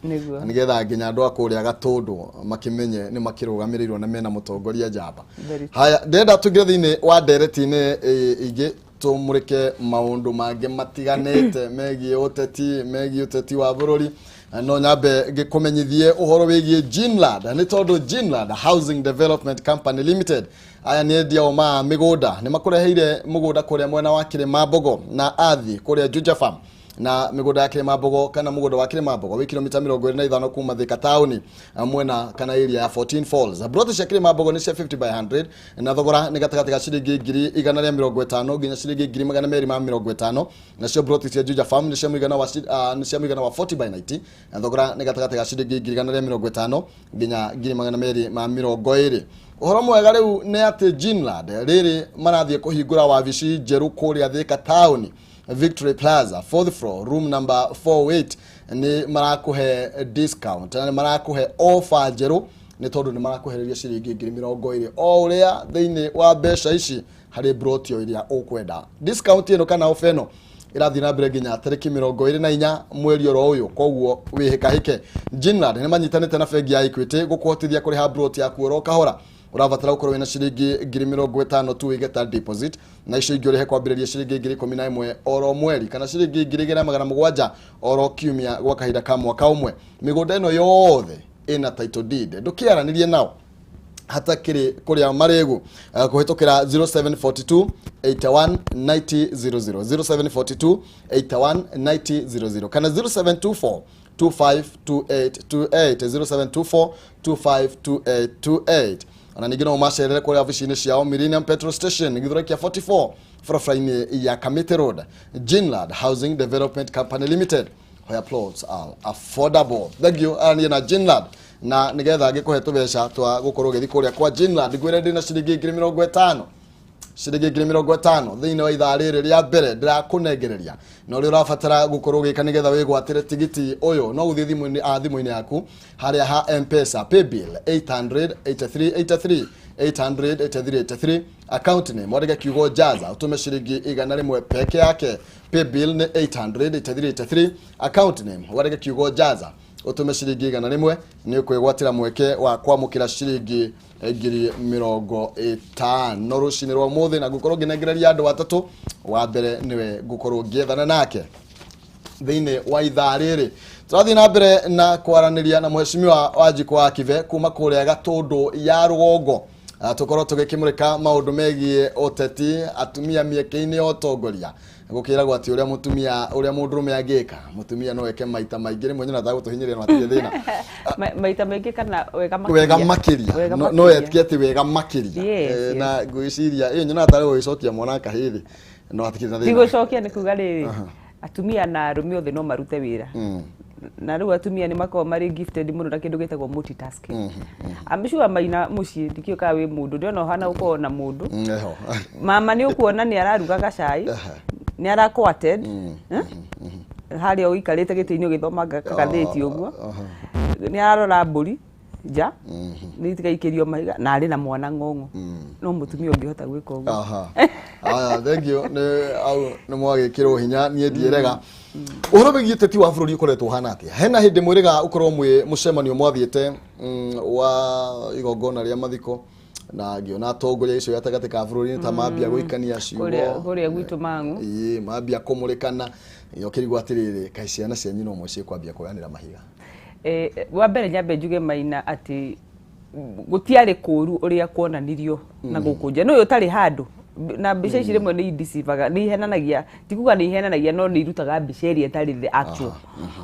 nigetha nginya andu akuria Gatundu makimenye ni makirugamirirwo na mena mutongoria njamba haya ndenda tugire thiini wa ndereti-ini ingi tumurike maundu mangi matiganete megie uteti wa bururi no nyambe ngikumenyithie uhoro wigie Ginland ni tondu Ginland Housing Development Company Limited aya nĩ endia ma mĩgũnda nĩ makũreheire mũgũnda kũrĩa mwena wa Kĩrĩmambogo na Athi kũrĩa Juja Farm na mĩgũnda ya Kĩrĩmambogo kana mũgũnda wa Kĩrĩmambogo wĩ kilomita 25 kuma Thika town mwena kana area ya 14 Falls. Broti cia Kĩrĩmambogo nĩ cia 50 by 100 na thogora nĩ gatagatĩ ga ciringi 150 nginya ciringi 250 na cio broti cia Juja Farm nĩ cia mũigana wa 40 by 90 na thogora nĩ gatagatĩ ga ciringi 150 nginya 220. Ũhoro mwega rĩu nĩ atĩ Ginland rĩrĩ marathiĩ kũhingũra wabici njerũ kũrĩa Thika town Victory Plaza 4th floor room number 48 ni marakuhe discount na marakuhe offer njerũ ni tondu ni marakuhereria ciringi 20 o uria thiini wa mbeca ici hari brotio iria ukwenda. Discount ino kana offer ino irathi na mbere nginya tariki 24 mweri oro uyu koguo wihikahike. Ginland ni manyitanite na bengi ya Equity gukuhotithia kuriha broti yaku oro kahora. Urabatara gukorwo na ciringi 50 tu igeta deposit na icio ingĩ urihe kwambĩrĩria ciringi 11 oro mweri kana ciringi 2700 oro kiumia gwa kahinda ka mwaka umwe. Mĩgũnda ĩno yothe ina title deed. Ndukiaranirie nao hatakiri kuria maregu kuhitukira 0742 81 9000 0742 81 9000 kana 0724 252828 0724 252828 na ningino macerere kuri ofisini ciao Millennium Petrol Station Githurai 44 Frofraini ya Kamiti Road. Ginland Housing Development Company Limited where plots are affordable. Thank you ani na Ginland na nigetha ngikuhe tubeca twa gukorwo githi kuria kwa Ginland gwire ndina ciringi 50 ciringi 50 thiini wa ithaa riri ria mbere ndirakunengereria no ri urabatara gukorwo gika nigetha wigwatire tigiti uyu no uthi thimu-ini yaku haria ha M-Pesa paybill 883 883 account name wandike kiugo Jaza utume ciringi 100 peke yake. Paybill ni 883 account name wandike kiugo Jaza utume ciringi 100 ni kwigwatira mweke wa kwamukira ciringi 50 rucini rwa muthi na gukorwo nginegereria andu atatu wa mbere niwe gukorwo ngiethana nake thiini wa ithaa riri. Turathi na mbere na kwaraniria na mheshimiwa Wanjiku wa Kive kuma kuria Gatundu ya Rugongo tukorwo tugikimurika maundu megie uteti atumia mieke-ini ya utongoria gukiragwo ati uria mundurume agika mutumia no eke maita maingi rimwe nyina tha gutuhinyiria no atie thina maita maingi kana wega makiria no etike ati wega makiria na gwiciria iyo nyina tha gwicokia mwana kahithi no atikira thina tigwicokia ni kuga riri atumia na arume othe no marute wira na riu atumia ni makao mari gifted muno na kindu gitagwo multitasking. Ambishua maina mucii ndikio ka wi mundu ndiona hana uko na mundu mama ni ukuona ni araruga gacai ni arakwatted haria uikarite giti-ini ugithoma gatheti uguo ni ararora mburi ja ni tigaikirio mahiga na ari na mwana ng'ong'o no mutumia ungihota gwika uguo. Thank you ni mwagikirwo hinya nie ndierega uhoro bigie teti wa bururi ukoretwo hana atia hena hindi mwiriga ukorwo mwi mucemanio mwathiete wa igongona ria mathiko na ngiona atongoria icio gatagati ka bururi ta mambia guikania ciugo kuria gwitu mangu mambia kumurikana iyo kirigwo atiriri kai ciana cia nyina umwe cie kwambia kuyanira mahiga. Wa mbere nyambe njuge maina ati gutiari kuru uria kuonanirio na gukunja no yo tari handu na mbica ici rimwe ni indicivaga ni henanagia tikuga ni henanagia no ni irutaga mbica iria tari the actual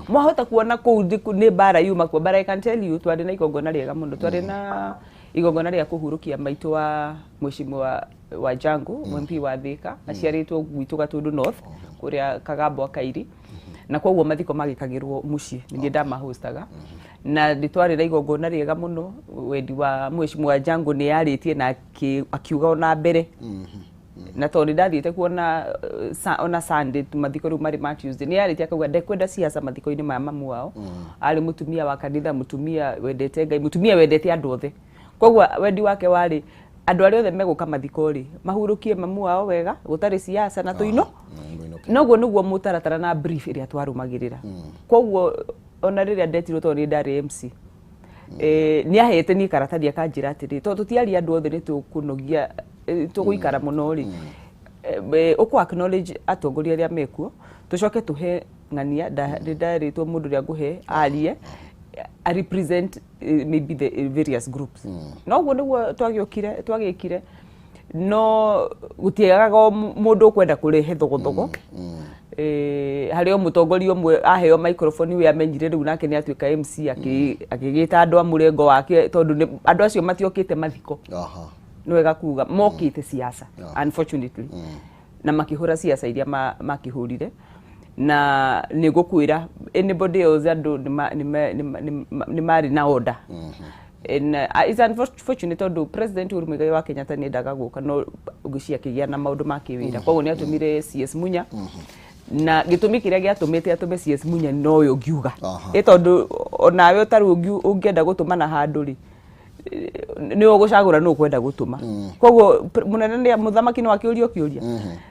mwahota kuona kuu ni bara yuma kwa bara I can tell you twari na igongona riega muno twari na igongona ria kuhurukia maitu wa mheshimiwa wa Jangu MP wa Thika aciaritwo gwitu Gatundu North kuria Kagambo Akairi na kwa mathiko magikagirwo mucii ni ndamahostaga na nditwari na igongona riega muno wendi wa mheshimiwa Jangu ni yaritie na akiuga ona mbere na tondu ndathiete kuona ona Sunday mathiko ru mari ma Tuesday ni yaritie akauga ndekwenda siasa mathiko-ini ma mamu wao ari mutumia wa kanitha mutumia wendete Ngai mutumia wendete andu othe koguo wendi wake wari andu ari othe meguka mathiko ri mahurukie mamu wao wega gutari siasa na tuino noguo niguo mutaratara na brief iria twarumagirira koguo ona riria ndetirwo to ni ndari MC ni ahete ni karatathi akanjira atiri to tutiari andu othe ni tukunogia tuguikara muno ri uku acknowledge atongoria ria mekuo tucoke tuhe ng'ania ndaritwo mundu ria nguhe arie I represent maybe the various groups. Noguo niguo twagikire no gutiagaga mundu kwenda kurehe thogothogo hari o mutongoria umwe aheo microphone we amenyire riu nake ni atuika MC akigita andu amurengo wake tondu andu acio matiokite mathiko no wega kuga mokite siasa unfortunately na makihura siasa iria makihurire na nigukwira anybody else andu ni mari na order and it's unfortunate tondu president Uhuru Muigai wa Kenyatta ni ndaga guka no gucia kigia na maundu makiwira koguo ni atumire CS Munya na gitumi kiria giatumite atume CS Munya no yo ngiuga tondu onawe utaru ungienda gutuma na handu ri ni ugucagura no kwenda gutuma koguo munene ni muthamaki no akiurio kiuria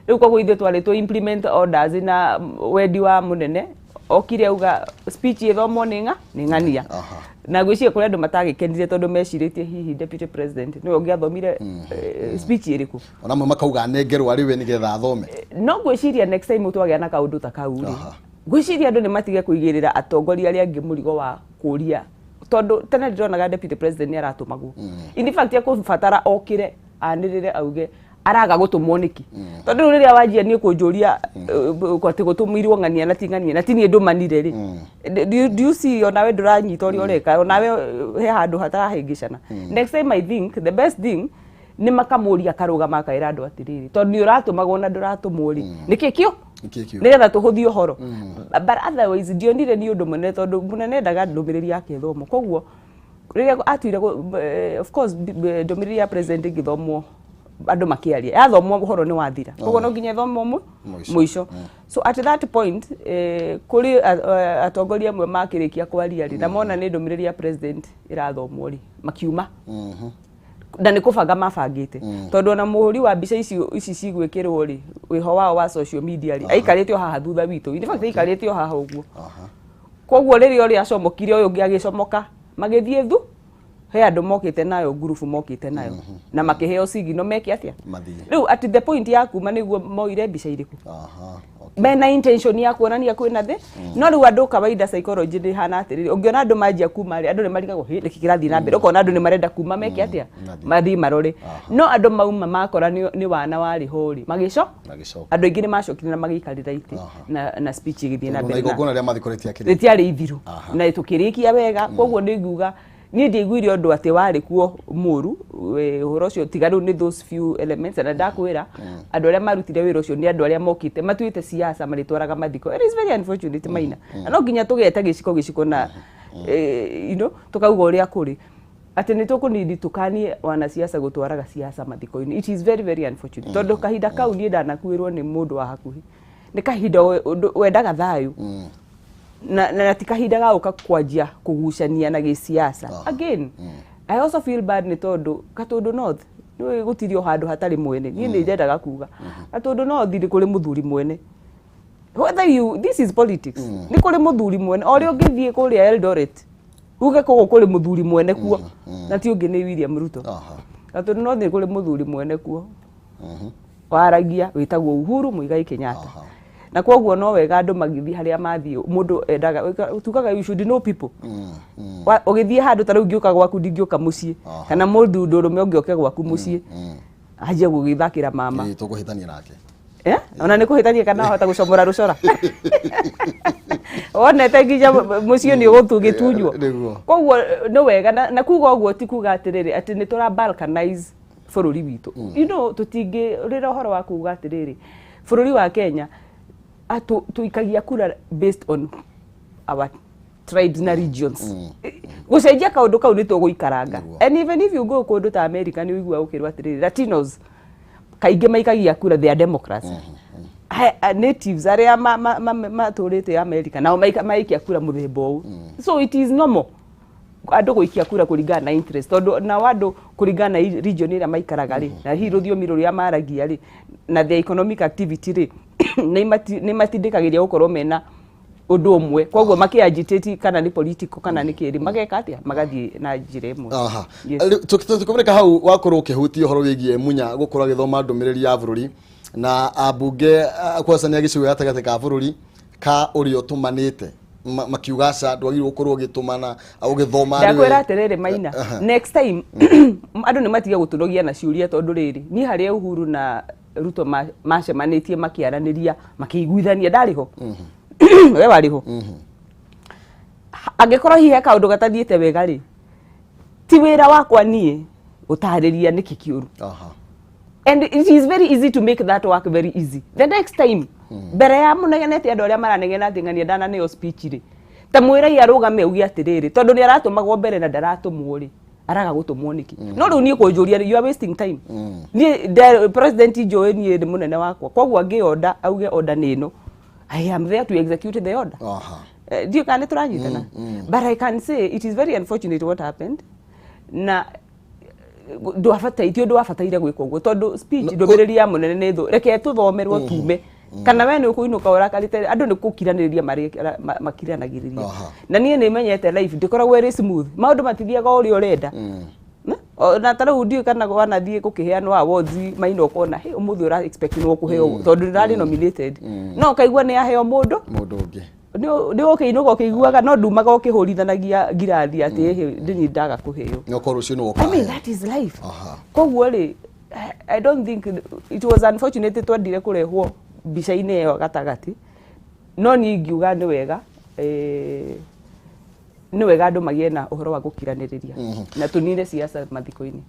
riu koguo ithe twaritwo implement orders na wendi wa munene okire auga speech ithomo ni ng'ania na gwiciria kuri andu matagikenire tondu meciritie hihi deputy president no ngiathomire speech iriku ona mwe makauga nengerwa riwe nigetha athome no gwiciria next time twagia na kaundu ta kau ri gwiciria andu ni matige kuigirira atongoria aria angi murigo wa kuria tondu tena ndironaga deputy president ni aratumagwo in fact yakubatara okire anirire auge araga gutumwo niki tondu riria wajia ni kunjuria kwati gutumirwo ng'ania na ting'ania na tini ndumanire ri do you see onawe nduranyita uri ureka onawe he handu hatarahingicana next time I think the best thing ni makamuria karuga makaira andu atiriri tondu ni uratumagwo na nduratumwo ri niki kio nigetha tuhuthie uhoro but otherwise ndionire ni undu munene tondu munene ndaga ndumiriri yake thomo koguo riria atuire of course ndumiriri ya president githomwo andu makiaria yathomwo uhoro ni wathira koguo no nginya thomwo muico so at that point kuri atongoria mwe makirikia kwaria ri na mona ni ndumiriri ya president irathomwo ri makiuma na ni kubanga mabangite tondu na muhuri wa mbica ici cigwikirwo ri wiho wao wa social media ri aikarite haha thutha witu in fact aikarite haha uguo koguo riria ori acomokire uyu ngi agicomoka magithie thu he andu mokite nayo group mokite nayo na makiheo sigino meke atia riu at the point ya kuma niguo moire mbica iriku mena intention ya kuonania kwina thi no riu andu kawaida psychology ni hana atiriri ungiona andu majia kuma ri andu ni marigagwo niki kirathi na mbere ukona andu ni marenda kuma meke atia mathi marore no andu mauma makora ni wana wari hori magico andu ingi ni macokire na magikarira iti na speech igithie na mbere na igogona ria mathikoretia kiri ritiari ithiru na tukirikia wega koguo ni nguga ni ndigwire undu ati wari kuo muru uhoro cio tigaru ni those few elements na ndakwira andu aria marutire wira ucio ni andu aria mokite matuite siasa maritwaraga mathiko it is very unfortunate maina no nginya tugete giciko na tukauga uria kuri ati ni tukunidi tukanie wana siasa gutwaraga siasa mathiko-ini it is very very unfortunate tondu kahinda kau ni ndanakuirwo ni mundu wa hakuhi ni kahinda wendaga thayu na tikahinda gauka kwanjia kugucania na gisiasa again I also feel bad ni tondu Gatundu North ni gutirio handu hatari mwene ni njendaga kuga Gatundu North ni kuri muthuri mwene whether you this is politics ni kuri muthuri mwene ori ungithie kuri Eldoret uge kogo kuri muthuri mwene kuo na ti ungi ni William Ruto Gatundu North ni kuri muthuri mwene kuo waragia witagwo Uhuru Muigai Kenyatta na koguo no wega andu magithi haria mathie mundu endaga tukaga you should know people ugithie handu ta riu ngiuka gwaku ndingioka mucii kana mundu ndurume ungioke gwaku mucii ajia gugithakira mama tukuhitania nake ona ni kuhitania kana hota gucomora rucora onete nginya mucii ni ugutugitunyo koguo no wega na kuga uguo ti kuga atiriri ati ni tura balkanize bururi witu tutingi rira horo wa kuga atiriri bururi wa Kenya tuikagia kura based on our tribes na regions gucenjia kaundu kau ni tuguikaranga and even if you go kundu ta America ni wigua ukirwa atiriri Latinos kaingi maikagia kura they are democrats natives aria maturite America nao maikia kura muthemba u so it is normal andu guikia kura kuringana na interest tondu na wandu kuringana na region ira maikaraga ri na hi ruthiomi ruria maragia ri na the economic activity ri ni matindikagiria gukorwo mena undu umwe koguo makiagitate kana ni political kana ni kiri mageka atia magathie na njira imwe tukimereka hau wakorwo ukihutia uhoro wigie Munya gukorwo githoma ndumiriri ya bururi na abunge kwasania gicigo gatagate ka bururi ka urio tumanite makiugaca ndwagirwo gukorwo gitumana au githoma ri ndakwira atiriri Maina next time andu ni matige guturogia na ciuria tondu riri ni hari Uhuru na Ruto macemanitie makiaraniria makiguithania ndariho we wariho angekorwo hihe kaundu gatathiete wega ri ti wira wakwa nie utahariria niki kiuru and it is very easy to make that work very easy the next time mbere ya munegenete andu aria maranegena thingania ndana ne speech ri ta mwira ya rugame ugi atiriri tondu ni aratumagwo mbere na ndaratumwo ri araga gutumwo niki no riu nie kunjuria you are wasting time ni president Joe ni munene wakwa kogwa ngi order auge order nino I am there to execute the order do you can turanyitana but I can say it is very unfortunate what happened na ndu afataire gwika uguo tondu speech ndomereri ya munene ne thu reke tuthomerwo tume kana we ni ukuinuka urakarite andu ni kukiraniriria makiranagiriria na nie ni menyete life ndikoragwo very smooth maundu matithiaga uri urenda na tara udio kana gwana thie kukiheanwa awards Maina ukona he umuthi ura expect no kuheo tondu ndari nominated no kaigwa ni aheo mundu ungi ni ukiinuka ukiguaga no ndumaga ukihurithanagia ngirathi ati ndini ndaga kuheo no koru cino I mean that is life kogwo ri I don't think it was unfortunate twandire kurehwo bica-ini yo gatagati no ni ngiuga ni wega ni wega andu magie na uhoro wa gukiraniriria na tunine siasa mathiko-ini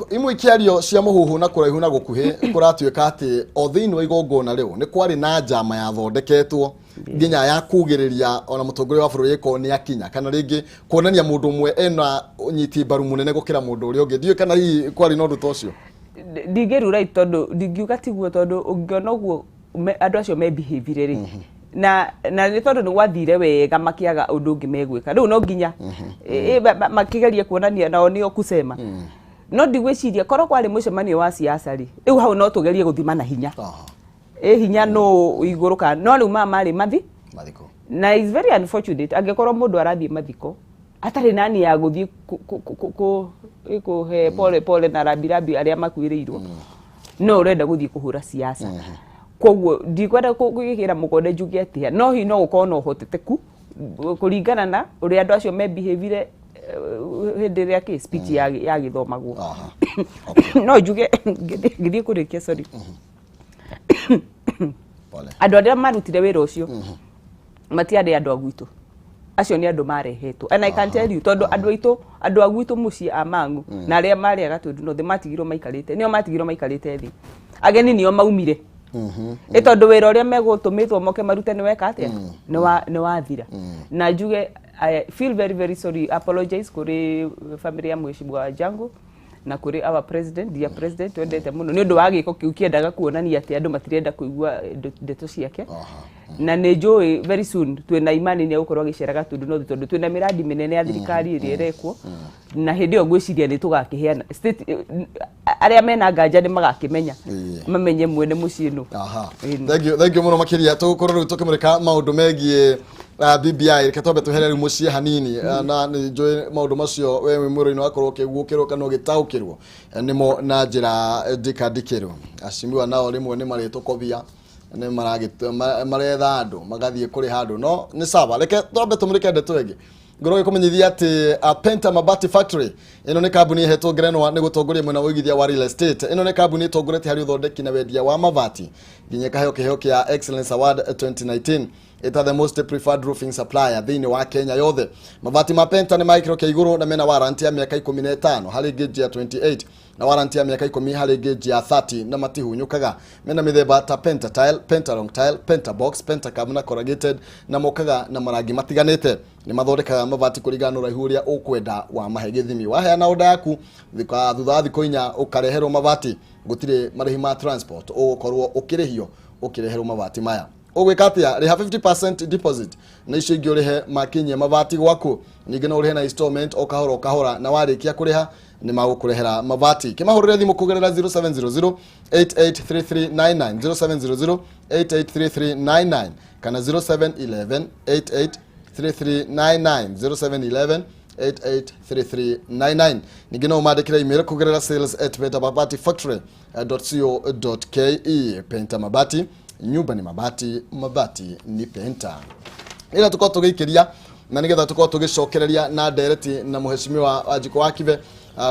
imwe ikiario cia muhuhu na kuraihu na gukuhi kuratuika ati o thiini wa igongona riu ni kwari na njama ya thondeketwo nginya ya kugiriria ona mutongoria wa bururi ko ni akinya kana ringi kuonania mundu mwe ena nyiti mbaru munene gukira mundu uri ungi ndiwe kana hi kwari no ndu tocio ndingiru right tondu ndingiuga tiguo tondu ungiona uguo andu acio me behavior ri na ni tondu ni gwathire wega makiaga undu ungi megwika riu no nginya makigeria kuonania nao nio kusema no ndigwiciria korwo kwari mucemanio wa siasa ri riu hau no tugerie guthimana hinya hinya no iguruka no riu mari mathiko na is very unfortunate angekorwo mundu arathie mathiko atari nani ya guthie he pole na rabirabi aria makuirirwo no urenda guthie kuhura siasa kogwo ndikwenda kugigira mukonde njugi atia no hi no ukorwo no hoteteku kuringana na uri andu acio me behavior hindi ria ki speech ya githomagwo no njuge ngithie kurikia sorry andu aria marutire wira ucio matiari andu agwitu acio ni andu marehetwo and I can tell you tondu andu agwitu muci amangu na aria mari agatundu no the matigirwo maikarite nio matigirwo maikarite thi ageni nio maumire tondu wira uria megutumitwo moke marute ni weka atia ni wathira na njuge I feel very very sorry apologize kuri family ya Mheshimiwa Jango na kuri our president dear president twendete muno ni undu wa giko kiu kiendaga kuonania ati andu matirenda kuigua ndeto ciake na ni njui very soon twina imani ni ukorwo giceraga tundu no tondu twina miradi minene ya thirikari iri irekwo na hindi yo gwiciria ni tugakiheana state aria mena nganja ni magakimenya mamenye mwene mucii no thank you muno makiria tukorwo tukimurika maundu megie BBI katobe tuhere mucii hanini na njui maundu macio we mwiro-ini wakorwo kigukirwo kana ugitaukirwo nimo na njira ndikandikirwo acimiwa nao rimwe ni maritukobia ne maretha andu magathie kuri handu no ni sawa reke twambe tumurike ndeto wengi ngoroge kumenyithia ati Penta Mabati Factory ino ni kambuni ihetwo ngerenwa ni gutongoria mwena wa igithia wa real estate ino ni kambuni itongorete hari uthondeki na wendia wa mabati nginya kaheo kia Excellence Award 2019 ita the most preferred roofing supplier thiini wa Kenya yothe mabati ma Penta ni maikiro kia iguru na mena warranty ya miaka 15 hari gauge ya 28 na warranty ya miaka 10 hari gauge ya 30 na matihunyukaga mena mithemba ta Penta Tile, Penta Long Tile, Penta Box, Penta Cab na corrugated na mokaga na marangi matiganite ni mathondekaga mabati kuringana na uraihu uria ukwenda wa mahegithimi waheana oda yaku thutha thiko inya ukareherwo mabati gutire marihi ma transport ukorwo ukireherwo mabati maya ogwikatia riha 50% deposit na icio ingi urihe makinye mabati gwaku ningi no urihe na installment okahora na warikia kuriha ni magukurehera mabati kimahurire thimu kugerera 0700 883399 0700 883399 kana 0711 883399 0711 883399 ningi no mandikira email kugerera sales@pentababatifactory.co.ke Penta Mabati, nyumba ni mabati, mabati ni Penta. ila tuko tugikiria na nigetha tuko tugicokereria na direct na muheshimiwa Wanjikũ wa Kibe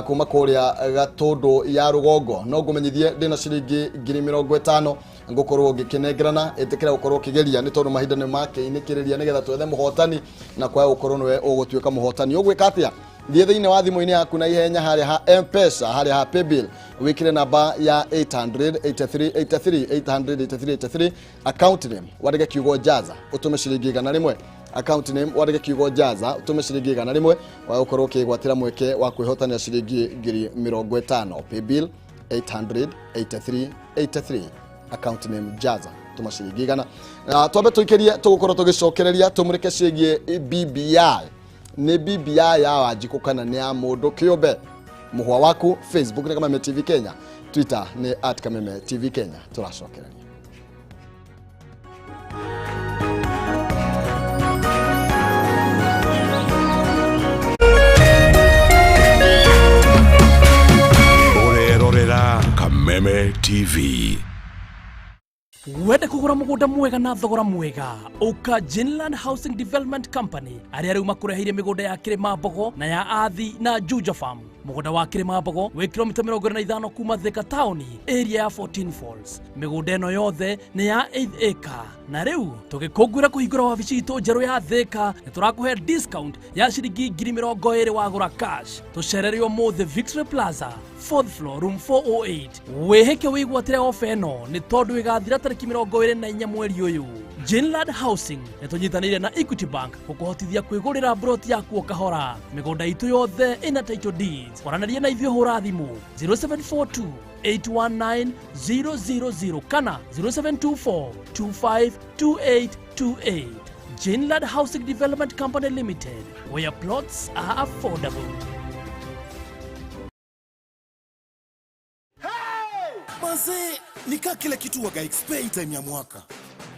kuma kuria Gatundu ya Rugongo no ngumenyithie ndina ciringi 50,000 ngukorwo ngikinengerana itikira gukorwo kigeria ni tondu mahinda ni make inikiriria nigetha twethe muhotani na kwa gukorwo niwe ugutuika muhotani ugwika atia thie thiini wa thimu-ini yaku na ihenya haria ha M-Pesa haria ha Paybill wikire namba ya 800-8383 account name wadege kiugo Jaza utume ciringi 100 account name wadege kiugo Jaza utume ciringi 100 wa gukorwo kigwatira mweke wa kwihotania ciringi 50,000 Paybill 800-8383 account name Jaza tuma ciringi 100 twambe tuikerie tugukorwo tugicokereria tumurike ciringi BBI ni BBI ya Wanjikũ kana ni ya mundu kiumbe muhwa waku Facebook ni Kameme TV Kenya Twitter ni @Kameme TV Kenya turacokereria Urerorera Kameme TV. Wende kugura mugunda mwega na thogora mwega uka Jinland Housing Development Company aria riu makureheire migunda ya Kirima Mbogo na ya Athi na Juja Farm. Mugunda wa Kirima Mbogo wi kilomita 25 kuma Thika Town area ya 14 Falls. Migunda eno yothe ni ya 8 acre na riu tugikungwira kuhingura wabici itu njeru ya Thika ni turakuhe discount ya ciringi 20,000 wagura cash. Tucererio mothe Victory Plaza 4th floor room 408. Wihike wigwatire ofa eno ni tondu igathira tariki 24 mweri uyu. Jinland Housing netunyitanire na Equity Bank gukuhotithia kwigurira broti yaku kahora. Migunda itu yothe ina title deeds. Waranaria na ithio hura thimu 0742 819 000 kana 0724 252828. Jinland Housing Development Company Limited, where plots are affordable. Manze, nika kile kitu waga expect time ya mwaka.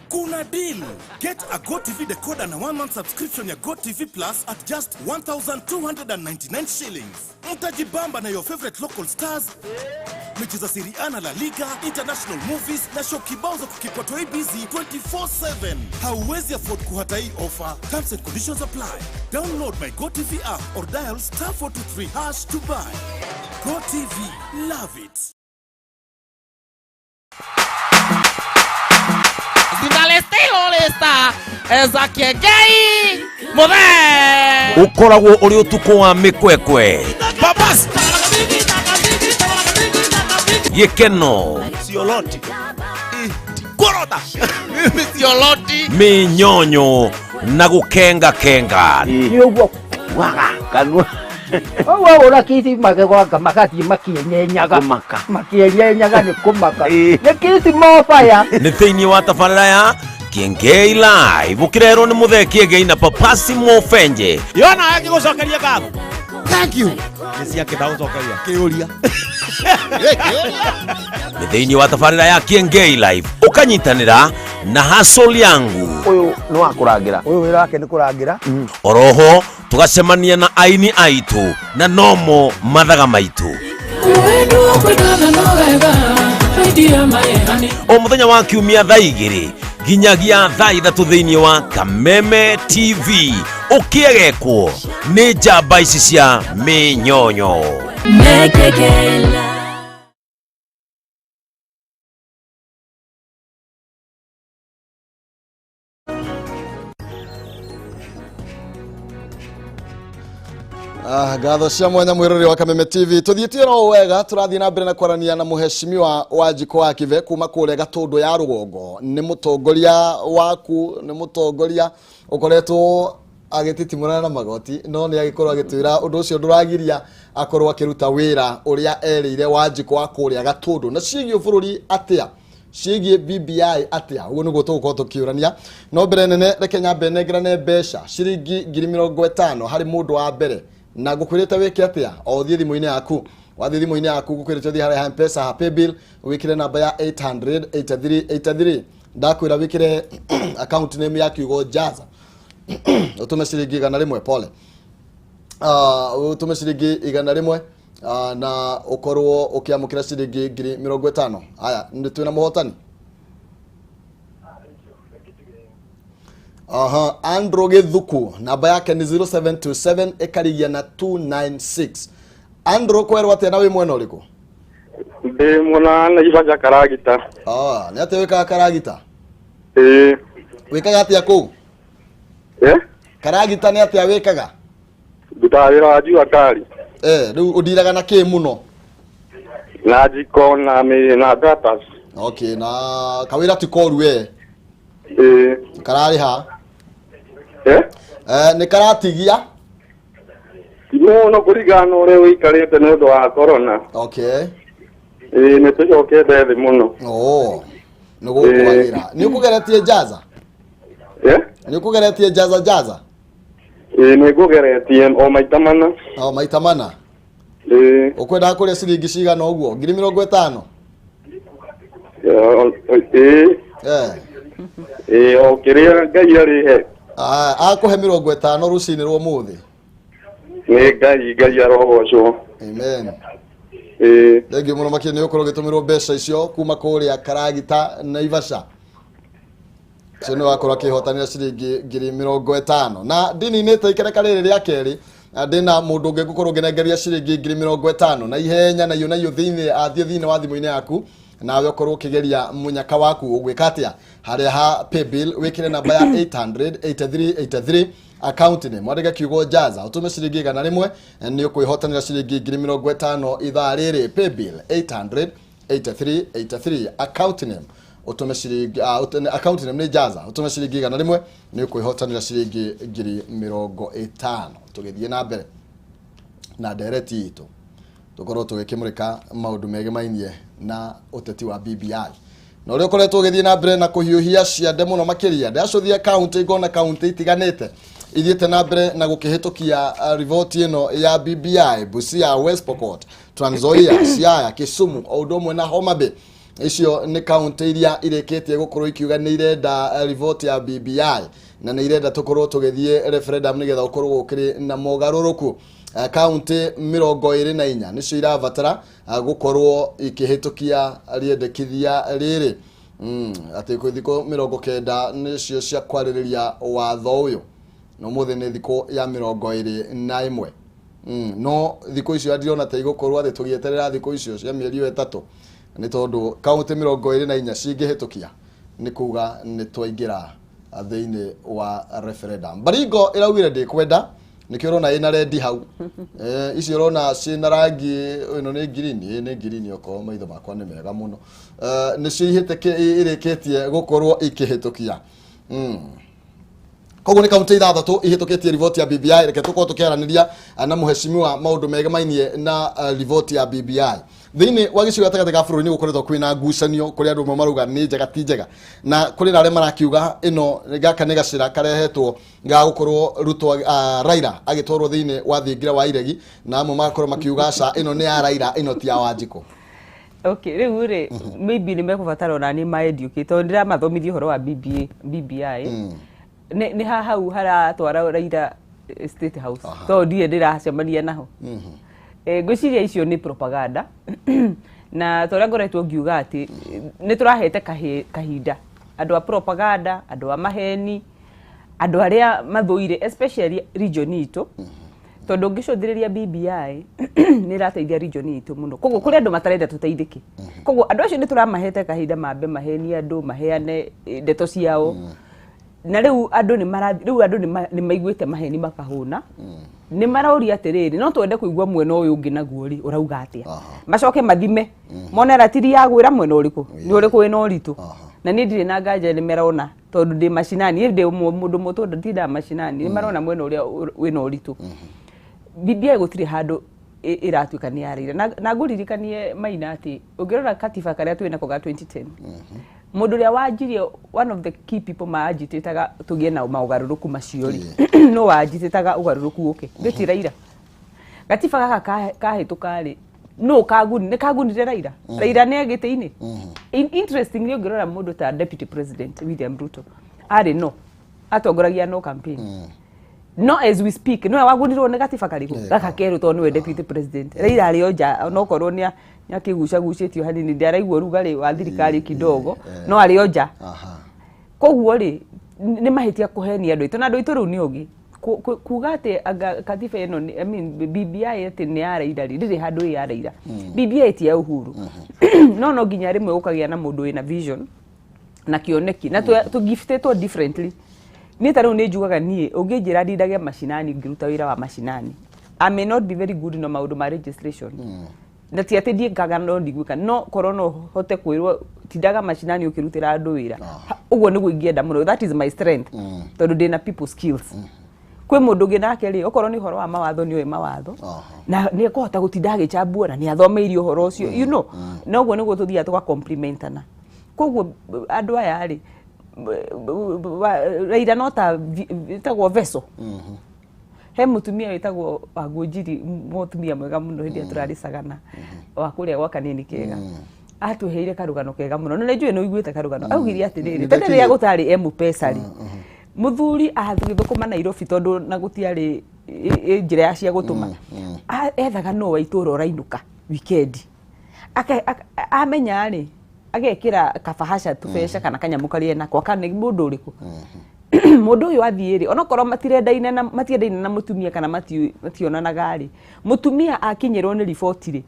Kuna deal. Get a GoTV decoder na 1-month subscription ya GoTV Plus at just 1,299 shillings. Mtajibamba na your favorite local stars. Mechi za Serie A na La Liga, international movies na show kibao za kukipotoi busy 24/7. Hauwezi afford kuhata hii offer. Terms and conditions apply. Download my GoTV app or dial *423# to buy. GoTV, love it. Lista eza kiegei muthe ukoragwo uri utuko wa mikwekwe Babas gikeno sioloti Koroda sioloti minyonyo na gukenga kenga niguo waga kanwa owa ora kiti magegwa makati makienyenyaga makienyenyaga ni kumaka ni kiti mofaya ni thiini wa tabarĩra ya Kiengei Live ukirerwo ni muthe Kiengei na Papasi Mofenje yona akigucokeria ngatho thank you nisia kidaucokeria kiuria ni thiini wa tabarĩra ya Kiengei Live ukanyitanira na Hustle Yangu uyu no akurangira uyu wira wake ni kurangira oroho tugacemania na aini aitu na nomo mathaga maitu o muthenya wa kiumia thaa 2 nginyagia thaa 3 thiini wa Kameme TV ukiegekwo ni njamba ici cia minyonyo gatho cia mwanya mwirori wa Kameme TV tuthiĩtie ro wega turathii na mbere na kwarania na muheshimiwa Wanjikũ wa Kibe kuma kũrĩa Gatundu ya Rugongo ni mutongoria waku ni mutongoria ukoretwo agititimũrana na magoti no ni agikorwo agitwira undu ucio nduragiria akorwo akiruta wira uria erire Wanjikũ wa kũrĩa Gatundu na ciĩgiĩ bũrũri atia ciĩgiĩ BBI atia uguo niguo tugukorwo tukiurania no mbere nene reke nyambe nengerane mbeca ciringi 50,000 hari mundu wa mbere na ngukwirite wiki atia o thie thimu-ini yaku wathi thimu-ini yaku ngukwirite thi haria M-Pesa ha Paybill wikire namba ya 800-8383 ndakwira wikire account name ya kiugo Jaza utume ciringi 100 pole utume ciringi 100 na ukorwo ukiamukira ciringi 50,000 haya ndi twina muhotani Andrew Githuku namba yake ni 0727 ekarigia na 296. Andrew kwerwa atia na wi mwena uriku? Ndi muna na Ivaja Karagita. Ni atia wika Karagita? Wikaga atia ku? Karagita ni atia wikaga? Ndutawira wa jua kali. Riu udiraga na ki muno? Na jiko na datas. Okay, na kawira tikoru we? Karari ha? Ni karatigia? No kurigana ore wikarite no ndo wa corona. Okay. Ni tucokete thi muno. No gukubagira. Ni ukugeretie jaza? Ni ukugeretie jaza? Ni kugeretie o maitamana. Maitamana? Ukwenda kuria ciringi cigana uguo? 50,000? Okiria Ngai ari he. Akuhe 50 rucini rwo muthi. Ni Ngai arogocwo. Amen. Thengi muno makiri ni ukorwo gitumirwo mbeca icio kuma kuria Karagita na Ivasha. So ni wakorwo akihotanira ciringi 50,000 na dini ni taikere riri ria keri ndina mundu ungi gukorwo ngenegeria ciringi 50,000 na ihenya na yo thiini athie thiini wa thimu-ini yaku nawe ukorwo ukigeria munyaka waku ugwika atia haria ha paybill wikire namba ya 800-8383 account name mwandike kiugo jaza utume ciringi 100 ni ukwihotanira ciringi 50,000 ithaa riri paybill 800-8383 account name utume ciringi account name ni jaza utume ciringi 100 ni ukwihotanira ciringi 50,000 tugithie na mbere na direct itu tukorwo tugikimurika maundu mege mainie na uteti wa BBI na uri ukoretwo ugithie na mbere na kuhiuhia ciande muno makiria ndacuthia county igona county itiganite ithiete na mbere na gukihitukia report ino ya BBI Busia, West Pokot, Trans Nzoia, Siaya, Kisumu o undu umwe na Homa Bay. Icio ni county iria ireketie gukorwo ikiuga ni irenda report ya BBI na ni irenda tukorwo tugithie referendum nigetha ukorwo ukiri na mogaruruku. County 24 nicio irabatara gukorwo ikihitukia riendekithia riri ati ku thiko 90 nicio cia kwaririria watho uyu no muthi ni thiko ya 21 no thiko icio ndirona ta igukorwo ati tugieterera thiko icio cia mieri 3 ni tondu county 24 cingihitukia ni kuga ni twaingira thiini wa referendum. Baringo iraugire ndi kwenda nikio rona ina red hau icio rona cina rangi ino ni green oko maitho makwa ni mega muno ni cihiteke ireketie gukorwo ikihitukia koguo ni kaunti ithathatu ihitukitie report ya BBI reke tukorwo tukiaraniria na muheshimiwa maundu mega mainie na report ya BBI thiini wa gicigo gatagatĩ ga bũrũri ni gukoretwo kwina ngucanio kuri andu maruga ni njega ti njega na kuri na aria marakiuga ino gaka ni gacira karehetwo ga gukorwo Ruto Raila agitwarwo thiini wa thingira wa iregi na amwe makorwo makiuga aca ino ni ya Raila ino ti ya Wanjiku. Okay, riu ri maybe ni mekubatara ona ni ma educate to ndira mathomithio horo wa BBI ni hau haratwara Raila State House to ndie ndiracemania naho ngwiciria icio ni propaganda na toria ngoretwo ngiuga ati ni turahete kahinda andu a propaganda andu a maheni andu aria mathuire especially region itu tondu ngicũthĩrĩria BBI ni rateithia region itu muno koguo kuri andu matarenda tuteithike koguo andu acio ni turamahete kahinda mambe maheni andu maheane ndeto ciao na riu andu ni maiguite maheni makahuna ni marauria atiriri no twende kuigua mwena uyu ungi naguo ri urauga atia macoke mathime mona ratiri ya gwira mwena uriku ni uriku wina uritu na ni ndire na nganja ni merona tondu ndi mashinani ndi mundu mutu ndida mashinani ni marona mwena uria wina uritu BBI gutiri handu iratuika ni yarire na nguririkanie Maina ati ungirora katiba karia twina ko ga 2010 mundu ria wanjirie one of the key people maagititaga tugie na maugaruruku maciori no wajititaga ugaruruku uke nditi Raila katiba gaka kahituka ri no kaguni ne kagunire Raila ne agite-ini interestingly ungirora mundu ta deputy president William Ruto ari no atongoragia no campaign no as we speak no wagunirwo ne katiba kariku gaka keru to no deputy president Raila ari oja no korwo ni nyakigucagucitio hanini ndiaraigua rugari wa thirikari kidogo no ari oja koguo ri nĩ mahĩtia kũhenia andũ aitũ na andũ aitũ rĩu nĩ ũgĩ kuga atĩ katiba ĩno I mean BBI atĩ nĩ ya Raila ndĩrĩ handũ ĩ ya Raila BBI ti ya Uhuru no nginya rĩmwe ũkagĩa na mũndũ wĩna vision na kĩoneki na tũgiftĩtwo differently niĩ ta rĩu nĩ njugaga niĩ ũngĩnjĩra ndindage macinani ngĩruta wĩra wa macinani I may not be very good no maũndũ ma registration na ti atĩ ndiĩkaga no ndigwĩka no korwo no hote kwĩrwo tindaga macinani ũkĩrutĩra andũ wĩra ũguo nĩguo ingĩenda mũno that is my strength tondũ ndĩna people skills kwĩ mũndũ ũngĩ nake rĩ okorwo nĩ ũhoro wa mawatho nĩ oĩ mawatho na nĩ ekũhota gũtinda agĩchambua na nĩ athomeire ũhoro ũcio you know na ũguo nĩguo tũthiaga tũgakomplimentana koguo andũ aya rĩ Raila no ta ĩtagwo Veso he mũtumia wĩtagwo Wangũnjiri mũtumia mwega mũno hĩndĩ tũrarĩ Sagana wa kũrĩa gwa kanini kega atũheire karũgano kega mũno na nĩnjũĩ nĩ ũiguĩte karũgano augire atĩrĩrĩ tene rĩrĩa gũtarĩ M-Pesa rĩ muthuri athugithũkũma Nairobi tondũ na gũtiarĩ njĩra ya cia gũtũma ethaga no wa itũra ũrainũka weekend amenya rĩ agekĩra kabahasha tũbeca kana kanyamũ karĩa nako kana mũndũ ũrĩkũ mũndũ ũyũ athiĩ rĩ onokorwo matiendaine na mũtumia kana mationanaga rĩ mũtumia akinyĩrwo nĩ riboti rĩ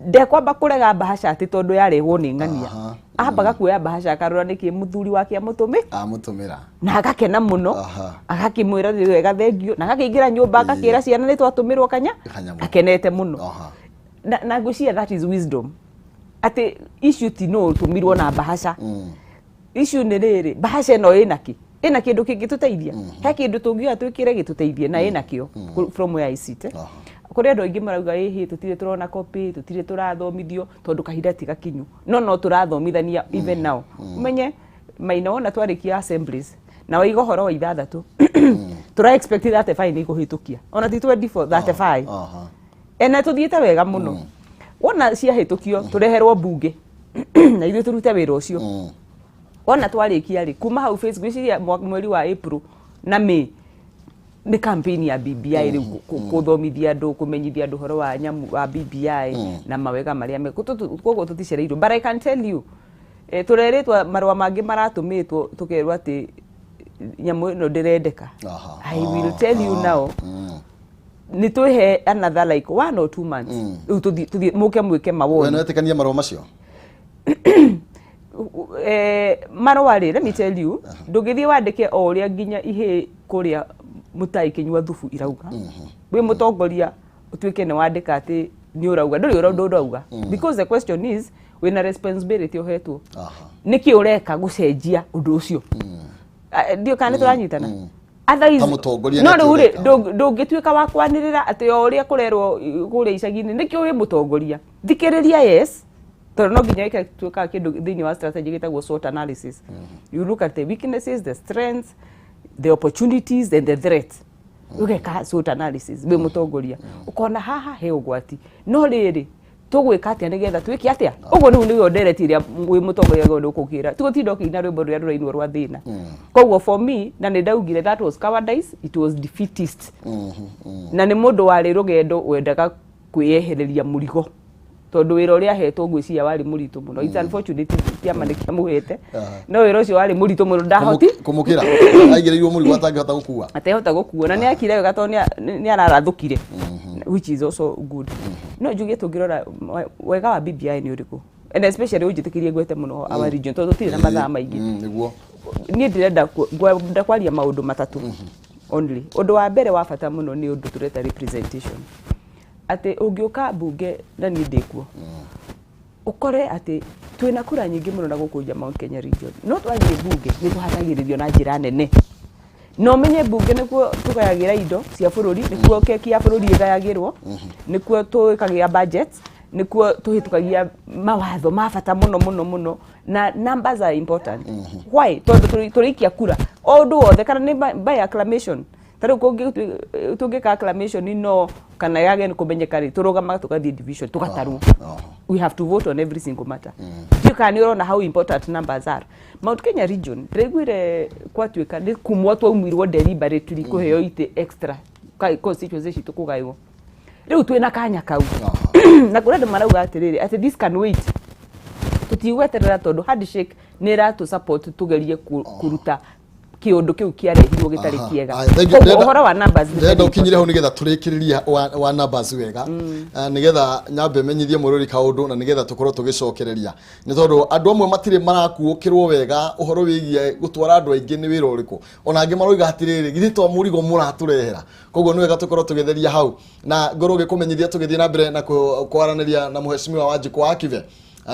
ndekwamba kũrega bahasha atĩ tondũ yarehwo nĩ ng'ania ambaga kuoya bahasha akarora nĩkĩ mũthuri wake amũtũmĩra na agakena mũno agakĩmwĩra wega thengio na agakĩingĩra nyũmba agakĩra ciana nĩ twatũmĩrwo kanya akenete mũno na ngwĩciria that is wisdom atĩ issue ti no tũmirwo na bahasha issue nĩ rĩrĩ bahasha ĩno ĩna kĩndũ kĩngĩtũteithia he kĩndũ tũngiuga twĩkĩre gĩtũteithie na ĩna kĩo from where I sit kũrĩ andũ aingĩ marauga ĩhĩ tũtirĩ tũrona copy tũtirĩ tũrathomithio tondũ kahinda ti gakinyu no tũrathomithania even now umenye Maina wona twarĩkia assemblies na waiga ũhoro wa 6 tũra expect that fine ĩkũhĩtũkia ona ti 24 ena tũthiĩte wega mũno wona ciahĩtũkio tũreherwo mbunge na ithuĩ tũrute wĩra ũcio wona twarĩkia rĩ kuma hau Facebook gwĩciria mweri wa April na May nĩ campaign ya BBI rĩu kũthomithia andũ kũmenyithia andũ horo wa nyamu wa BBI na mawega marĩa koguo tũticereirwo but I can tell you tũreretwo marũa mangĩ maratũmĩtwo tũkerwo atĩ nyamu ĩno ndĩrendeka I will tell you now nĩ twĩhe another like 1 or 2 months rĩu tũthiĩ mũke mwĩke mawoni wena wetĩkania marũa macio marũa rĩ let me tell you ndũngĩthiĩ wandĩke o ũrĩa nginya ihĩ kũrĩa mutai kinyua thubu irauga we mutongoria utuike ne wandika ati ni urauga nduri urauga because the question is when a responsibility ohetwo niki ureka gucenjia undu ucio ndio kana turanyitana otherwise no ruri ndungituika wa kwanirira ati o uria kurerwo kuria icagi-ini niki uyu mutongoria thikiriria yes tondu no nginya ikatuika kindu thiini wa strategy gitagwo SWOT analysis you look at the weaknesses the strengths the opportunities and the threats ugeka SWOT analysis we mutongoria ukona haha he ugwati no riri tugwika atia nigetha twiki atia uguo niwe nderetiria we mutongoria gondo kukira tugotinda kina rwimbo rwa rurainwo rwa thina koguo for me na ni ndaugire that was cowardice it was defeatist na ni mundu wari rugendo wendaga kwiyehereria murigo tondu wira uria hetwo ngwiciria wari muritu muno it's unfortunate tiama ni kiamuhete no wira ucio wari muritu muno ndahoti kumukira aigereirwo murigo atangihota gukua atehota gukua na ni akire wega tondu ni ararathukire which is also good no njuge tungirora wega wa BBI ni uriku and especially ujitikirie gwete muno our region tondu tiri na mathaa maingi niguo ni ndirenda kwaria maundu matatu only undu wa mbere wa bata muno ni undu tureta representation ate ungiuka bunge na ni ndikuo ukore ate twina kura nyingi muno na gukuja Mount Kenya region no twathie bunge ni tuhatagiririo na njira nene no menye bunge nikuo tugayagira indo cia bururi nikuo keki ya bururi igayagirwo nikuo tuikagia budget nikuo tuhitukagia mawatho mabata muno na numbers are important why tondu turikia kura o ndu wothe kana ni by acclamation tari tungika acclamation no kana yage ni kumenyeka ri turugama tukathie division tugatarwo we have to vote on every single matter you can know how important numbers are Mount Kenya region regular kwatuika ni kumwa twaumirwo deliberately kuheo ite extra constituency citu kugaiwo riu twina kanya kau na kurenda marauga atiriri at this can wait tutiweterera tondu handshake ni ratu support tugerie kuruta kiundu kiu kiarehirwo gitari kiega uhoro wa numbers ndenda ukinyire ho nigetha turikiriria wa numbers wega nigetha nyambe menyithie mururi kaundu na nigetha tukorwo tugicokereria ni tondu andu amwe matire marakuukirwo wega uhoro wigie gutwara andu aingi ni wira uriku ona angi maroiga atiriri githitwa murigo muraturehera koguo ni wega tukorwo tugitheria hau na ngoro gikumenyithia tugithie na mbere na kwaraniria na muheshimiwa Wanjiku wa Kive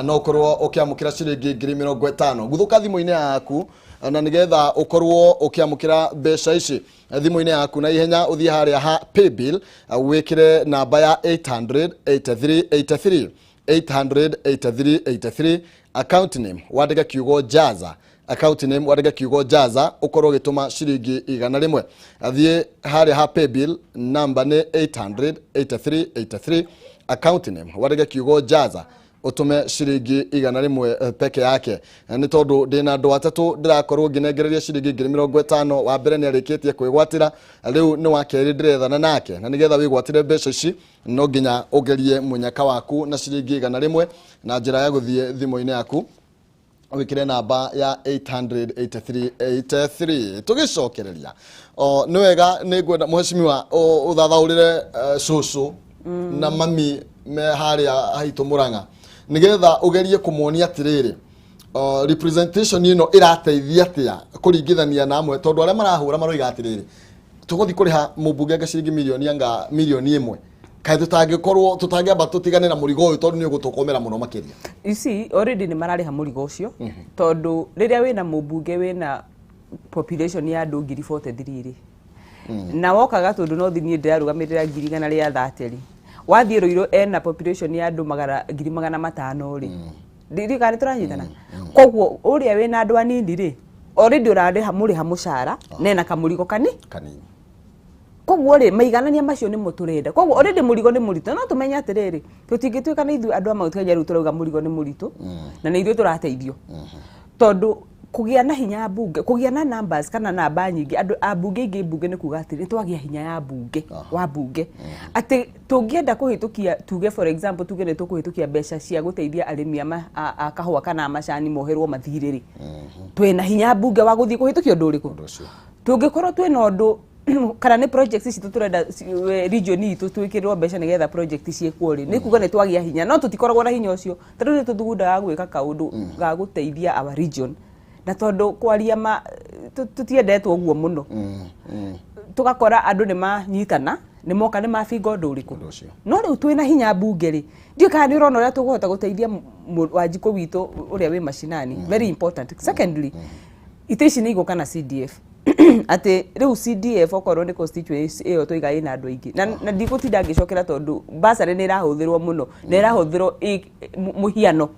no korwo ukiamukira ciringi 50,000 guthuka thimo-ini yaku na nigetha ukorwo ukiamukira mbeca ici thimo-ini yaku na ihenya uthie haria ha paybill wikire namba ya 800-8383 800-8383 account name wandike kiugo jaza account name wandike kiugo jaza ukorwo gituma ciringi 100 athie haria ha paybill namba ni 800-8383 account name wandike kiugo jaza utume ciringi 100 peke yake ni tondu ndina andu atatu ndirakorwo nginengereria ciringi 50,000 wa mbere ni arikitie kwigwatira riu ni wakeri ndirethana nake na nigetha wigwatire mbeca ici no nginya ugerie munyaka waku na ciringi 100 na njira ya guthie thimo-ini yaku wikire namba ya 800-8383 tugicokereria ni wega ni ngwenda muheshimiwa uthathaurire cucu na mami me haria haitu Murang'a nigetha ugerie kumuonia atiriri representation ino irateithia atia kuringithania na amwe tondu aria marahura maroiga atiriri tuguthi kuriha mubunge ciringi milioni 1 kai tutangikorwo tutangiamba tutigane na murigo uyu tondu ni ugutukomera muno makiria isi already ni marariha murigo ucio tondu riria wina mubunge wina population ya andu 43 na wokaga tondu no thinie ndirarugamirira 130 wathie Ruiru ena population ya andu 500,000 ri ndirikani turanyitana koguo uria wina andu anini ri already urariha muriha mucara nena kamurigo kanini koguo ri maiganania macio ni muturenda koguo already murigo ni murito no tumenya atiriri tutingituika na ithu andu amautukaja riu turauga murigo ni murito na ni ithu turateithio tondu kugia na hinya bunge kugia na numbers kana namba nyingi andu abunge ingi bunge ni kuga atiri twagia hinya ya bunge wa bunge ati tungienda kuhitukia tuge for example tuge ni tukuhitukia mbeca cia guteithia arimi a kahua kana macani moherwo mathiriri twina hinya bunge wa guthii kuhitukia undu uriku tungikorwo twina undu kana ni projects ici tuturenda region itu twikirwo mbeca nigetha project ciekwo ri ni kuga ni twagia hinya no tutikoragwo na hinya ucio tondu ni tuthugundaga gwika kaundu ga guteithia our region na tondu kwaria tutiendetwo guo muno tugakora andu ni manyitana ni moka ni mabinga undu uriku no riu twina hinya bunge ri ndio kana ni urona uria tuguhota guteithia Wanjiku witu uria wi mashinani very important secondly itici ni iguka na CDF ati riu CDF okorwo ni constituency iyo tuiga ina andu aingi na ndigutinda ngicokera tondu basari ni irahuthirwo muno ni irahuthirwo muhiano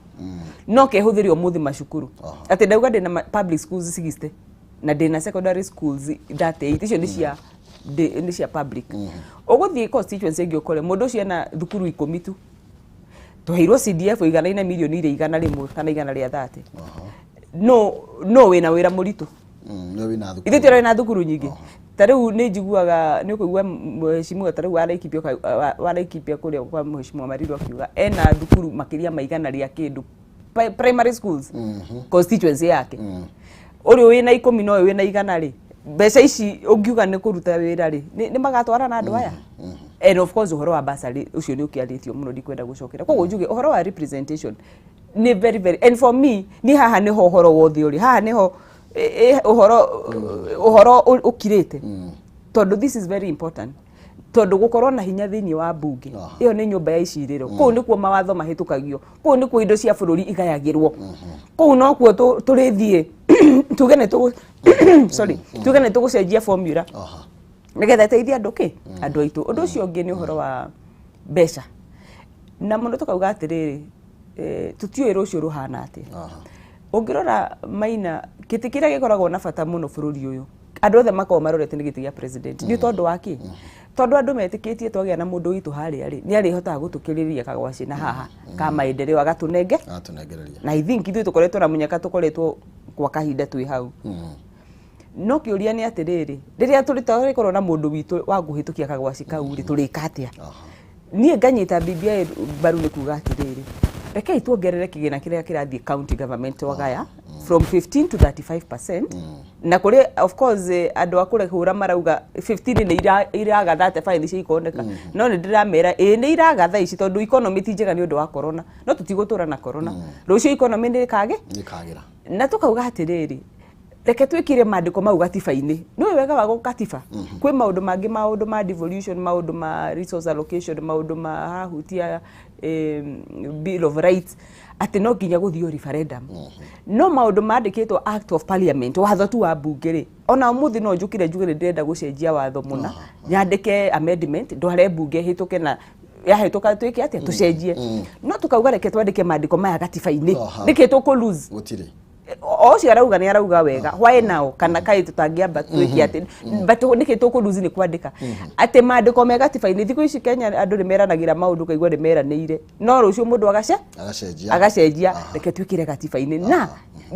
no kehuthirio muthi macukuru ati ndauga ndina public schools 60 na ndina secondary schools 38 icio ni cia public uguthii constituency ingi ukore mundu ucio na thukuru 10 tu tuheirwo CDF igana milioni 100 kana 130 no wina wira muritu no wina thukuru ithu tira na thukuru nyingi tariu ni njiguaga ni kuigua mheshimiwa tariu waraikipia kuria kwa mheshimiwa Mariru akiuga ena thukuru makiria maigana ria kindu primary schools constituency yake uri wina 10 no wina igana ri mbeca ici ungiuga ni kuruta wira ri ni magatwara na andu aya and of course uhoro wa basari ucio ni ukiaritio muno ndikwenda gucokera koguo njuge uhoro wa representation ni very and for me ni haha ni ho uhoro wothe uri haha ni ho uhoro ukirite tondu this is very important tondu gukorwo na hinya thiini wa bunge iyo ni nyumba ya iciriro kuu nikuo mawatho mahitukagio kuu nikuo indo cia bururi igayagirwo kuu no kuo turithie tuge ne tugucenjia formula nigetha teithia andu andu aitu undu ucio ungi ni uhoro wa mbeca na mundu tukauga atiriri tutioi rucio ruhana ati ungirora Maina kiti kiria gikoragwo na bata muno bururi uyu andu othe makao marorete ni giti gia president ni tondu waki tondu andu metikitie twagia na mundu witu haria ri ni arihotaga gutukiriria kagwaci na haha ka maendeleo agatunengereria na I think ithu tukoretwo na munyaka tukoretwo kwa kahinda twi hau no kiuria ni atiriri riria turikorwo na mundu witu wa guhitukia kagwaci kau ri turika atia nie nganyita BBI baru ni kuga atiriri reke ituongerere kigina kiria kirathie county government wagaya from 15 to 35%. Na kuri of course andu akure hura marauga 15 ni iraga 35 cia ikoneka. No ni ndiramera ni iraga tha ici tondu economy ti njega ni undu wa corona. No tutigutura na corona. Rucio economy ni kagira. Na tukauga atiriri reke twikire maandiko mau gatiba-ini no wega wa gukatiba kwi maundu mangi maundu ma devolution maundu ma resource allocation maundu ma hahutia bill of rights ati no nginya guthio referendum no maundu mandikitwo act of parliament watho tu wa bunge ri ona umuthi no njukire njugire ndenda gucenjia watho muna nyandike amendment ndware bunge hituke na yahituka twike atia tucenjie no tukauga reke twandike maandiko maya gatiba-ini niki tuku lose gutire ocio arauga ni arauga wega why now kana kai tutangiamba twiki ati but niki tukuruzi ni kwandika ati maandiko mega tifaini thiku ici Kenya andu ni meranagira maundu kaigwa ni meranire no rucio mundu agacenjia reke twikire gatifaini na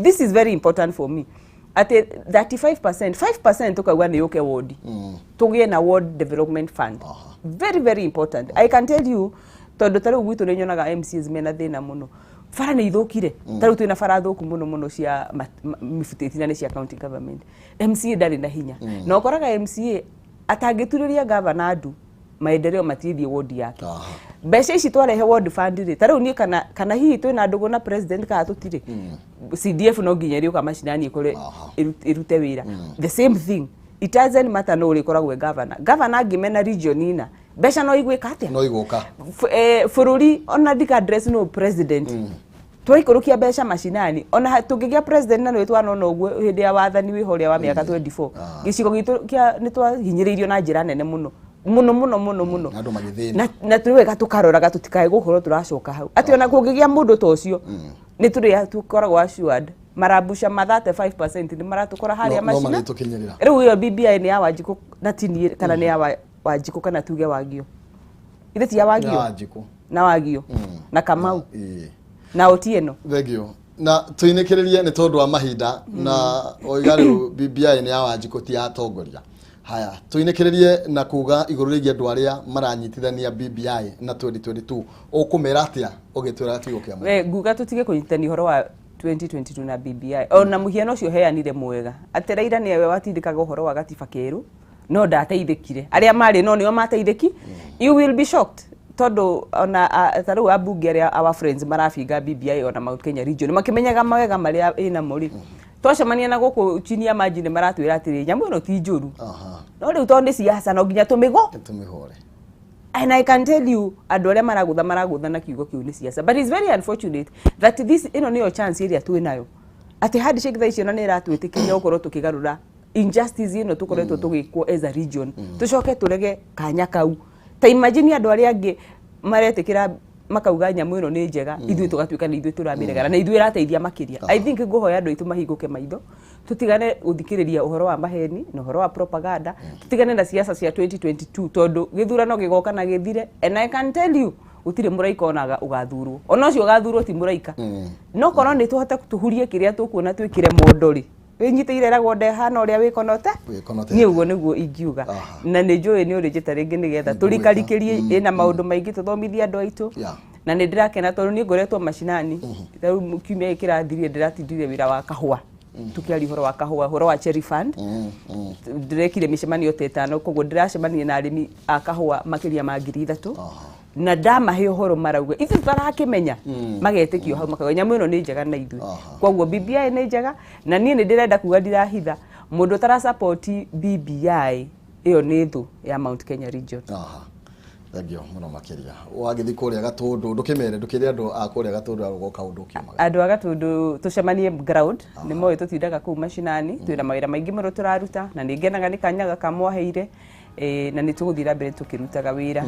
this is very important for me ati 5% tukauga ni yuke ward tugie na ward development fund very important. I can tell you tondu taru gwitu ni nyonaga MCs mena thina muno fara ni ithukire taru twina fara thuku muno cia mifuteti na ni cia county government MCA ndari na hinya no koraga MCA atangituriria governor andu maendeleo matithie ward yake mbeca ici twarehe ward fund ri taru ni kana hihi twina ndugu na president ka tutire CDF no nginya ri ukama cinani ikore irute wira the same thing it doesn't matter no uri koragwe governor ngimena region ina besha no igwika atia no iguka fururi ona dika address no president twaikurukia besha mashinani ona tungigia president na no twana no gwe hindi ya wathani wi horia wa miaka 24 gicigo gitu kia ni twahinyiriirio na njira nene muno andu magithina na tuwega tukaroraga tutikae gukorwo turacoka hau ati ona kungigia mundu to ucio ni turi tukoragwo assured marabusha ma 35% ni maratukora haria mashina riu iyo BBI ni ya Wanjiku na tini kana ni ya Wanjiku kana tuge Wagio ile ti ya Wagio na Wagio na Kamau na Otieno thegio na tuinekererie ni tondu wa mahinda na oigariu BBI ni ya Wanjiku ti ya tongoria haya tuinekererie na kuga iguru rigi andu aria maranyitithania BBI na 2022 ukumera atia ugitwira ati ukiama we nguga tutige kunyitithania horo wa 2022 na BBI ona muhiano ucio heanire mwega atiraira ni we watindikaga uhoro wa gatiba keru no ndateithikire aria mari no nio mateithiki you will be shocked todo ona taru abunge aria our friends marafinga BBI ona Mount Kenya region makimenyaga mawega maria ina muri twacemania na guku chini ya maji ni maratwira atiri nyamu no ti njuru no riu tondu siasa no nginya tumihore and I can tell you andu aria maragutha na kiugo kiu ni siasa but it's very unfortunate that this ino niyo chance iria twinayo ati handshake tha icio na ni ratwitikiria ukorwo tukigarura injustice ino tukoretwo tugikwo as a region tucoke turege kanya kau ta imagine andu aria angi maretikira makauga nyamu ino ni njega ithui tugatuika ni ithui turamirega na ithui rateithia makiria I think nguhoya andu itu mahinguke maitho tutigane uthikiriria uhoro wa maheni na uhoro wa propaganda tutigane na siasa cia 2022 tondu githurano gigoka na githire and I can tell you utire muraika onaga ugathurwo ona ucio ugathurwo ti muraika no kono ni tuhote tuhurie kiria tukuona twikire mondori winyitire ragwo ndehana uria wikonote ni uguo niguo ingiuga na ni njui ni uri njita ringi nigetha turikarikirie ina maundu maingi tuthomithia andu aitu na ni ndirakena tondu ni ngoretwo mashinani riu kiumia kirathirire ndiratindire wira wa kahua tukiari horo wa kahua horo wa cherry fund ndirekire micemanio tetano koguo ndiracemania na arimi a kahua makiria ma 3,000 na ndamahe horo marauga ithu tarakimenya magetikio hau makaga nyamu ino ni njega na ithui koguo BBI ni njega na nie ni ndirenda kuga ndirahitha mundu tara support BBI iyo ni thu ya Mount Kenya region thagio muno makiria wagithi kuria gatundu ndukimere ndukire andu a kuria gatundu agoka undu kimaga andu a gatundu tucemanie ground ni moyo tutindaga ku mashinani twina mawira maingi muno turaruta na ningenaga ni kanyaga kamwaheire na ni tuguthira mbere tukirutaga wira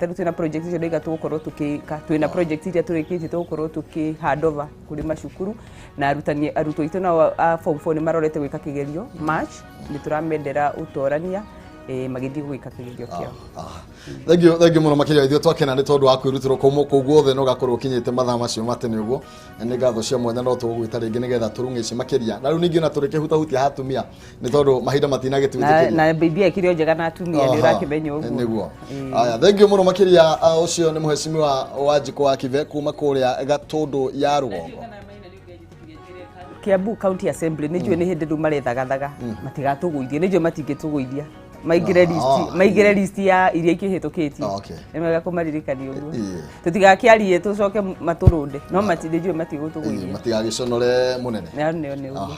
taru twina project icio ndaiga tugukorwo tukika twina project iria turikite tugukorwo tukihandover kuri macukuru na arutwo itu na form 4 ni marorete gwika kigerio March ni turamendera utorania magithii gwika kigio kiao. Thank you muno makiria ithio twakena ni tondu wa kwirutiro kumu guothe no gakorwo kinyite mathaa macio matene uguo ni ngatho cia mwanya no tugwita ringi nigetha turungici makiria na riu ningi na turike hutahutia hatumia ni tondu mahinda matinagitwitikiria na bibi akirio njega na atumia ni urakimenya uguo niguo. Aya thank you muno makiria ucio ni muheshimiwa Wanjiko wa Kive kuma kuria Gatundu ya Rugongo Kiambu County Assembly ni njue ni hindi ndu marethagathaga matigatuguithie ni njue matingituguithia maigire list ya iria ikihitukitie ni mega kumaririkania uguo tutigakiarie tucoke maturunde no matindijue matigutuguithia matigagiconore munene ne uguo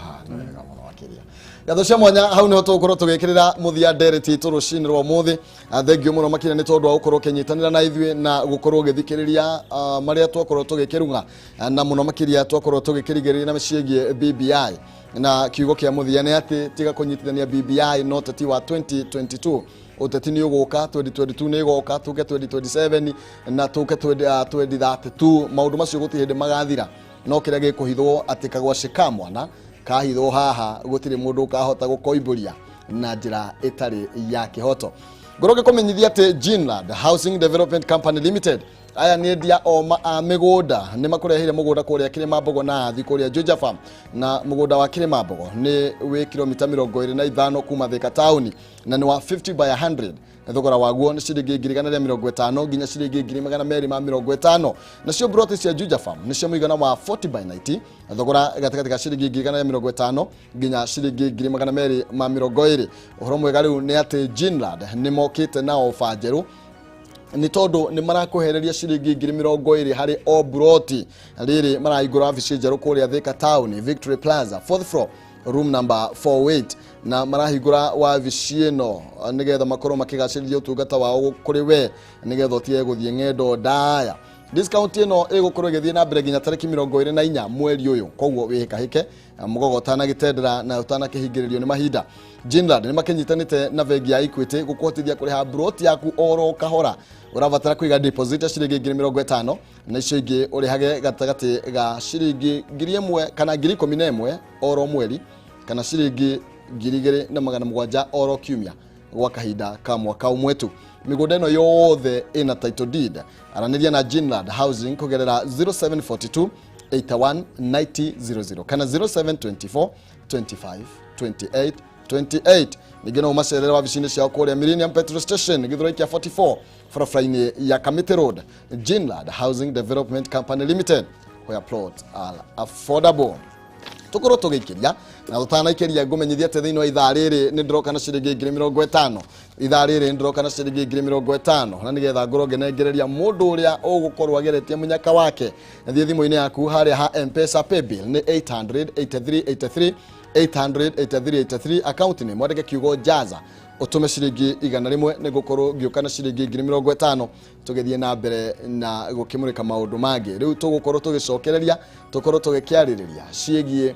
gatho cia mwanya hau ni tugukorwo tugikirira muthia ndereti turucini rwa muthi thengiu muno makina ni tondu wa gukorwo kinyitanira na ithue na gukorwo githikiriria maria twakorwo tugikirunga na muno makiria twakorwo tugikirigeria na ciigie BBI na kiugo kia muthia ni ati tiga kunyitithania BBI no tati wa 2022 uteti ni uguka 2022 ni uguka tuke 2027 na tuke 2032 maundu macio guti hindi magathira no kiria gikuhithwo ati kagwa cikamwana kahithwo haha gutire mundu kahota gukoimburia na njira itari ya kihoto ngoroge kumenyithia ati Ginland Housing Development Company Limited aya ni endia oma a migunda ni makurehire mugunda kuria Kirimambogo na athi kuria Juja Farm na mugunda wa Kirimambogo ni wi kilomita 25 kuma Thika Town na ni wa 50 by 100 thogora waguo ni ciringi 150 nginya ciringi 250 na cio broti cia Juja Farm ni cio muigana wa 40 by 90 thogora gatakati ka ciringi 150 nginya ciringi 220 uhoro mwega riu ni ati Ginland ni mokite na ofa njeru ni tondu ni marakuhereria ciringi 220 hari o broti riri maraigura afici njeru kuria Thika Town Victory Plaza 4th floor room number 48 na marahigura wa vicieno nigetha makorwo makigacirithia utungata wao kuri we nigetha tie guthie ngendo ndaya discount ino igukorwo igithie na mbere nginya tariki 24 mweri uyu koguo wihikahike mugogo tana gitendera na utana kihingiririo ni mahinda Ginland ni makinyitanite na bengi ya Equity gukuhotithia kuriha broti yaku oro kahora urabatara kwiga deposit ya ciringi 50 na icio ingi urihage gatagati ga ciringi 1000 kana 11 oro mweri kana ciringi 2700 oro kiumia gwa kahinda ka mwaka umwetu migunda ino yothe ina title deed araniria na Ginland Housing kugerera 0742 81 9000 kana 0724 25 28 28 nigena umacerera wa vicini cia kuria Millennium Petrol Station githuro kia 44 Frafraini ya Kamiti Road Ginland Housing Development Company Limited where plots are affordable tukoro tugikiria na tutana ikiria ngumenyithia te thiini wa ithaa riri ni ndiroka na ciringi 50 ithaa riri ndiroka na ciringi 50 na nigetha ngoro ngenegereria mundu uria ugukorwo ageretie munyaka wake thie thimu-ini yaku haria ha M-Pesa paybill ni 883 883 account ni mwandike kiugo jaza utume ciringi 100 ni gukorwo ngiuka na ciringi 50 tugithie na mbere na gukimurika maundu mangi riu tugukorwo tugicokereria tukorwo tugikiaririria ciegie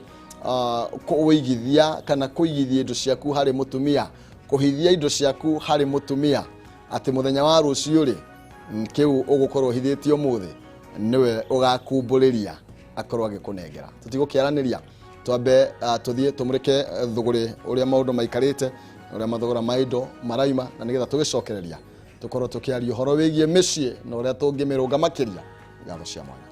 kuigithia kana kuigithia indo ciaku hari mutumia kuhithia indo ciaku hari mutumia ati muthenya wa rucio ri kiu ugukorwo hithitio muthi niwe ugakumburiria akorwo agikunengera tutigukiaraniria twambe tuthie tumurike thuguri uria maundu maikarite uria mathogora maindo maraima na nigetha tugicokereria tukorwo tukiaria horo wigie micii na uria tungimirunga makiria ngatho cia mwanya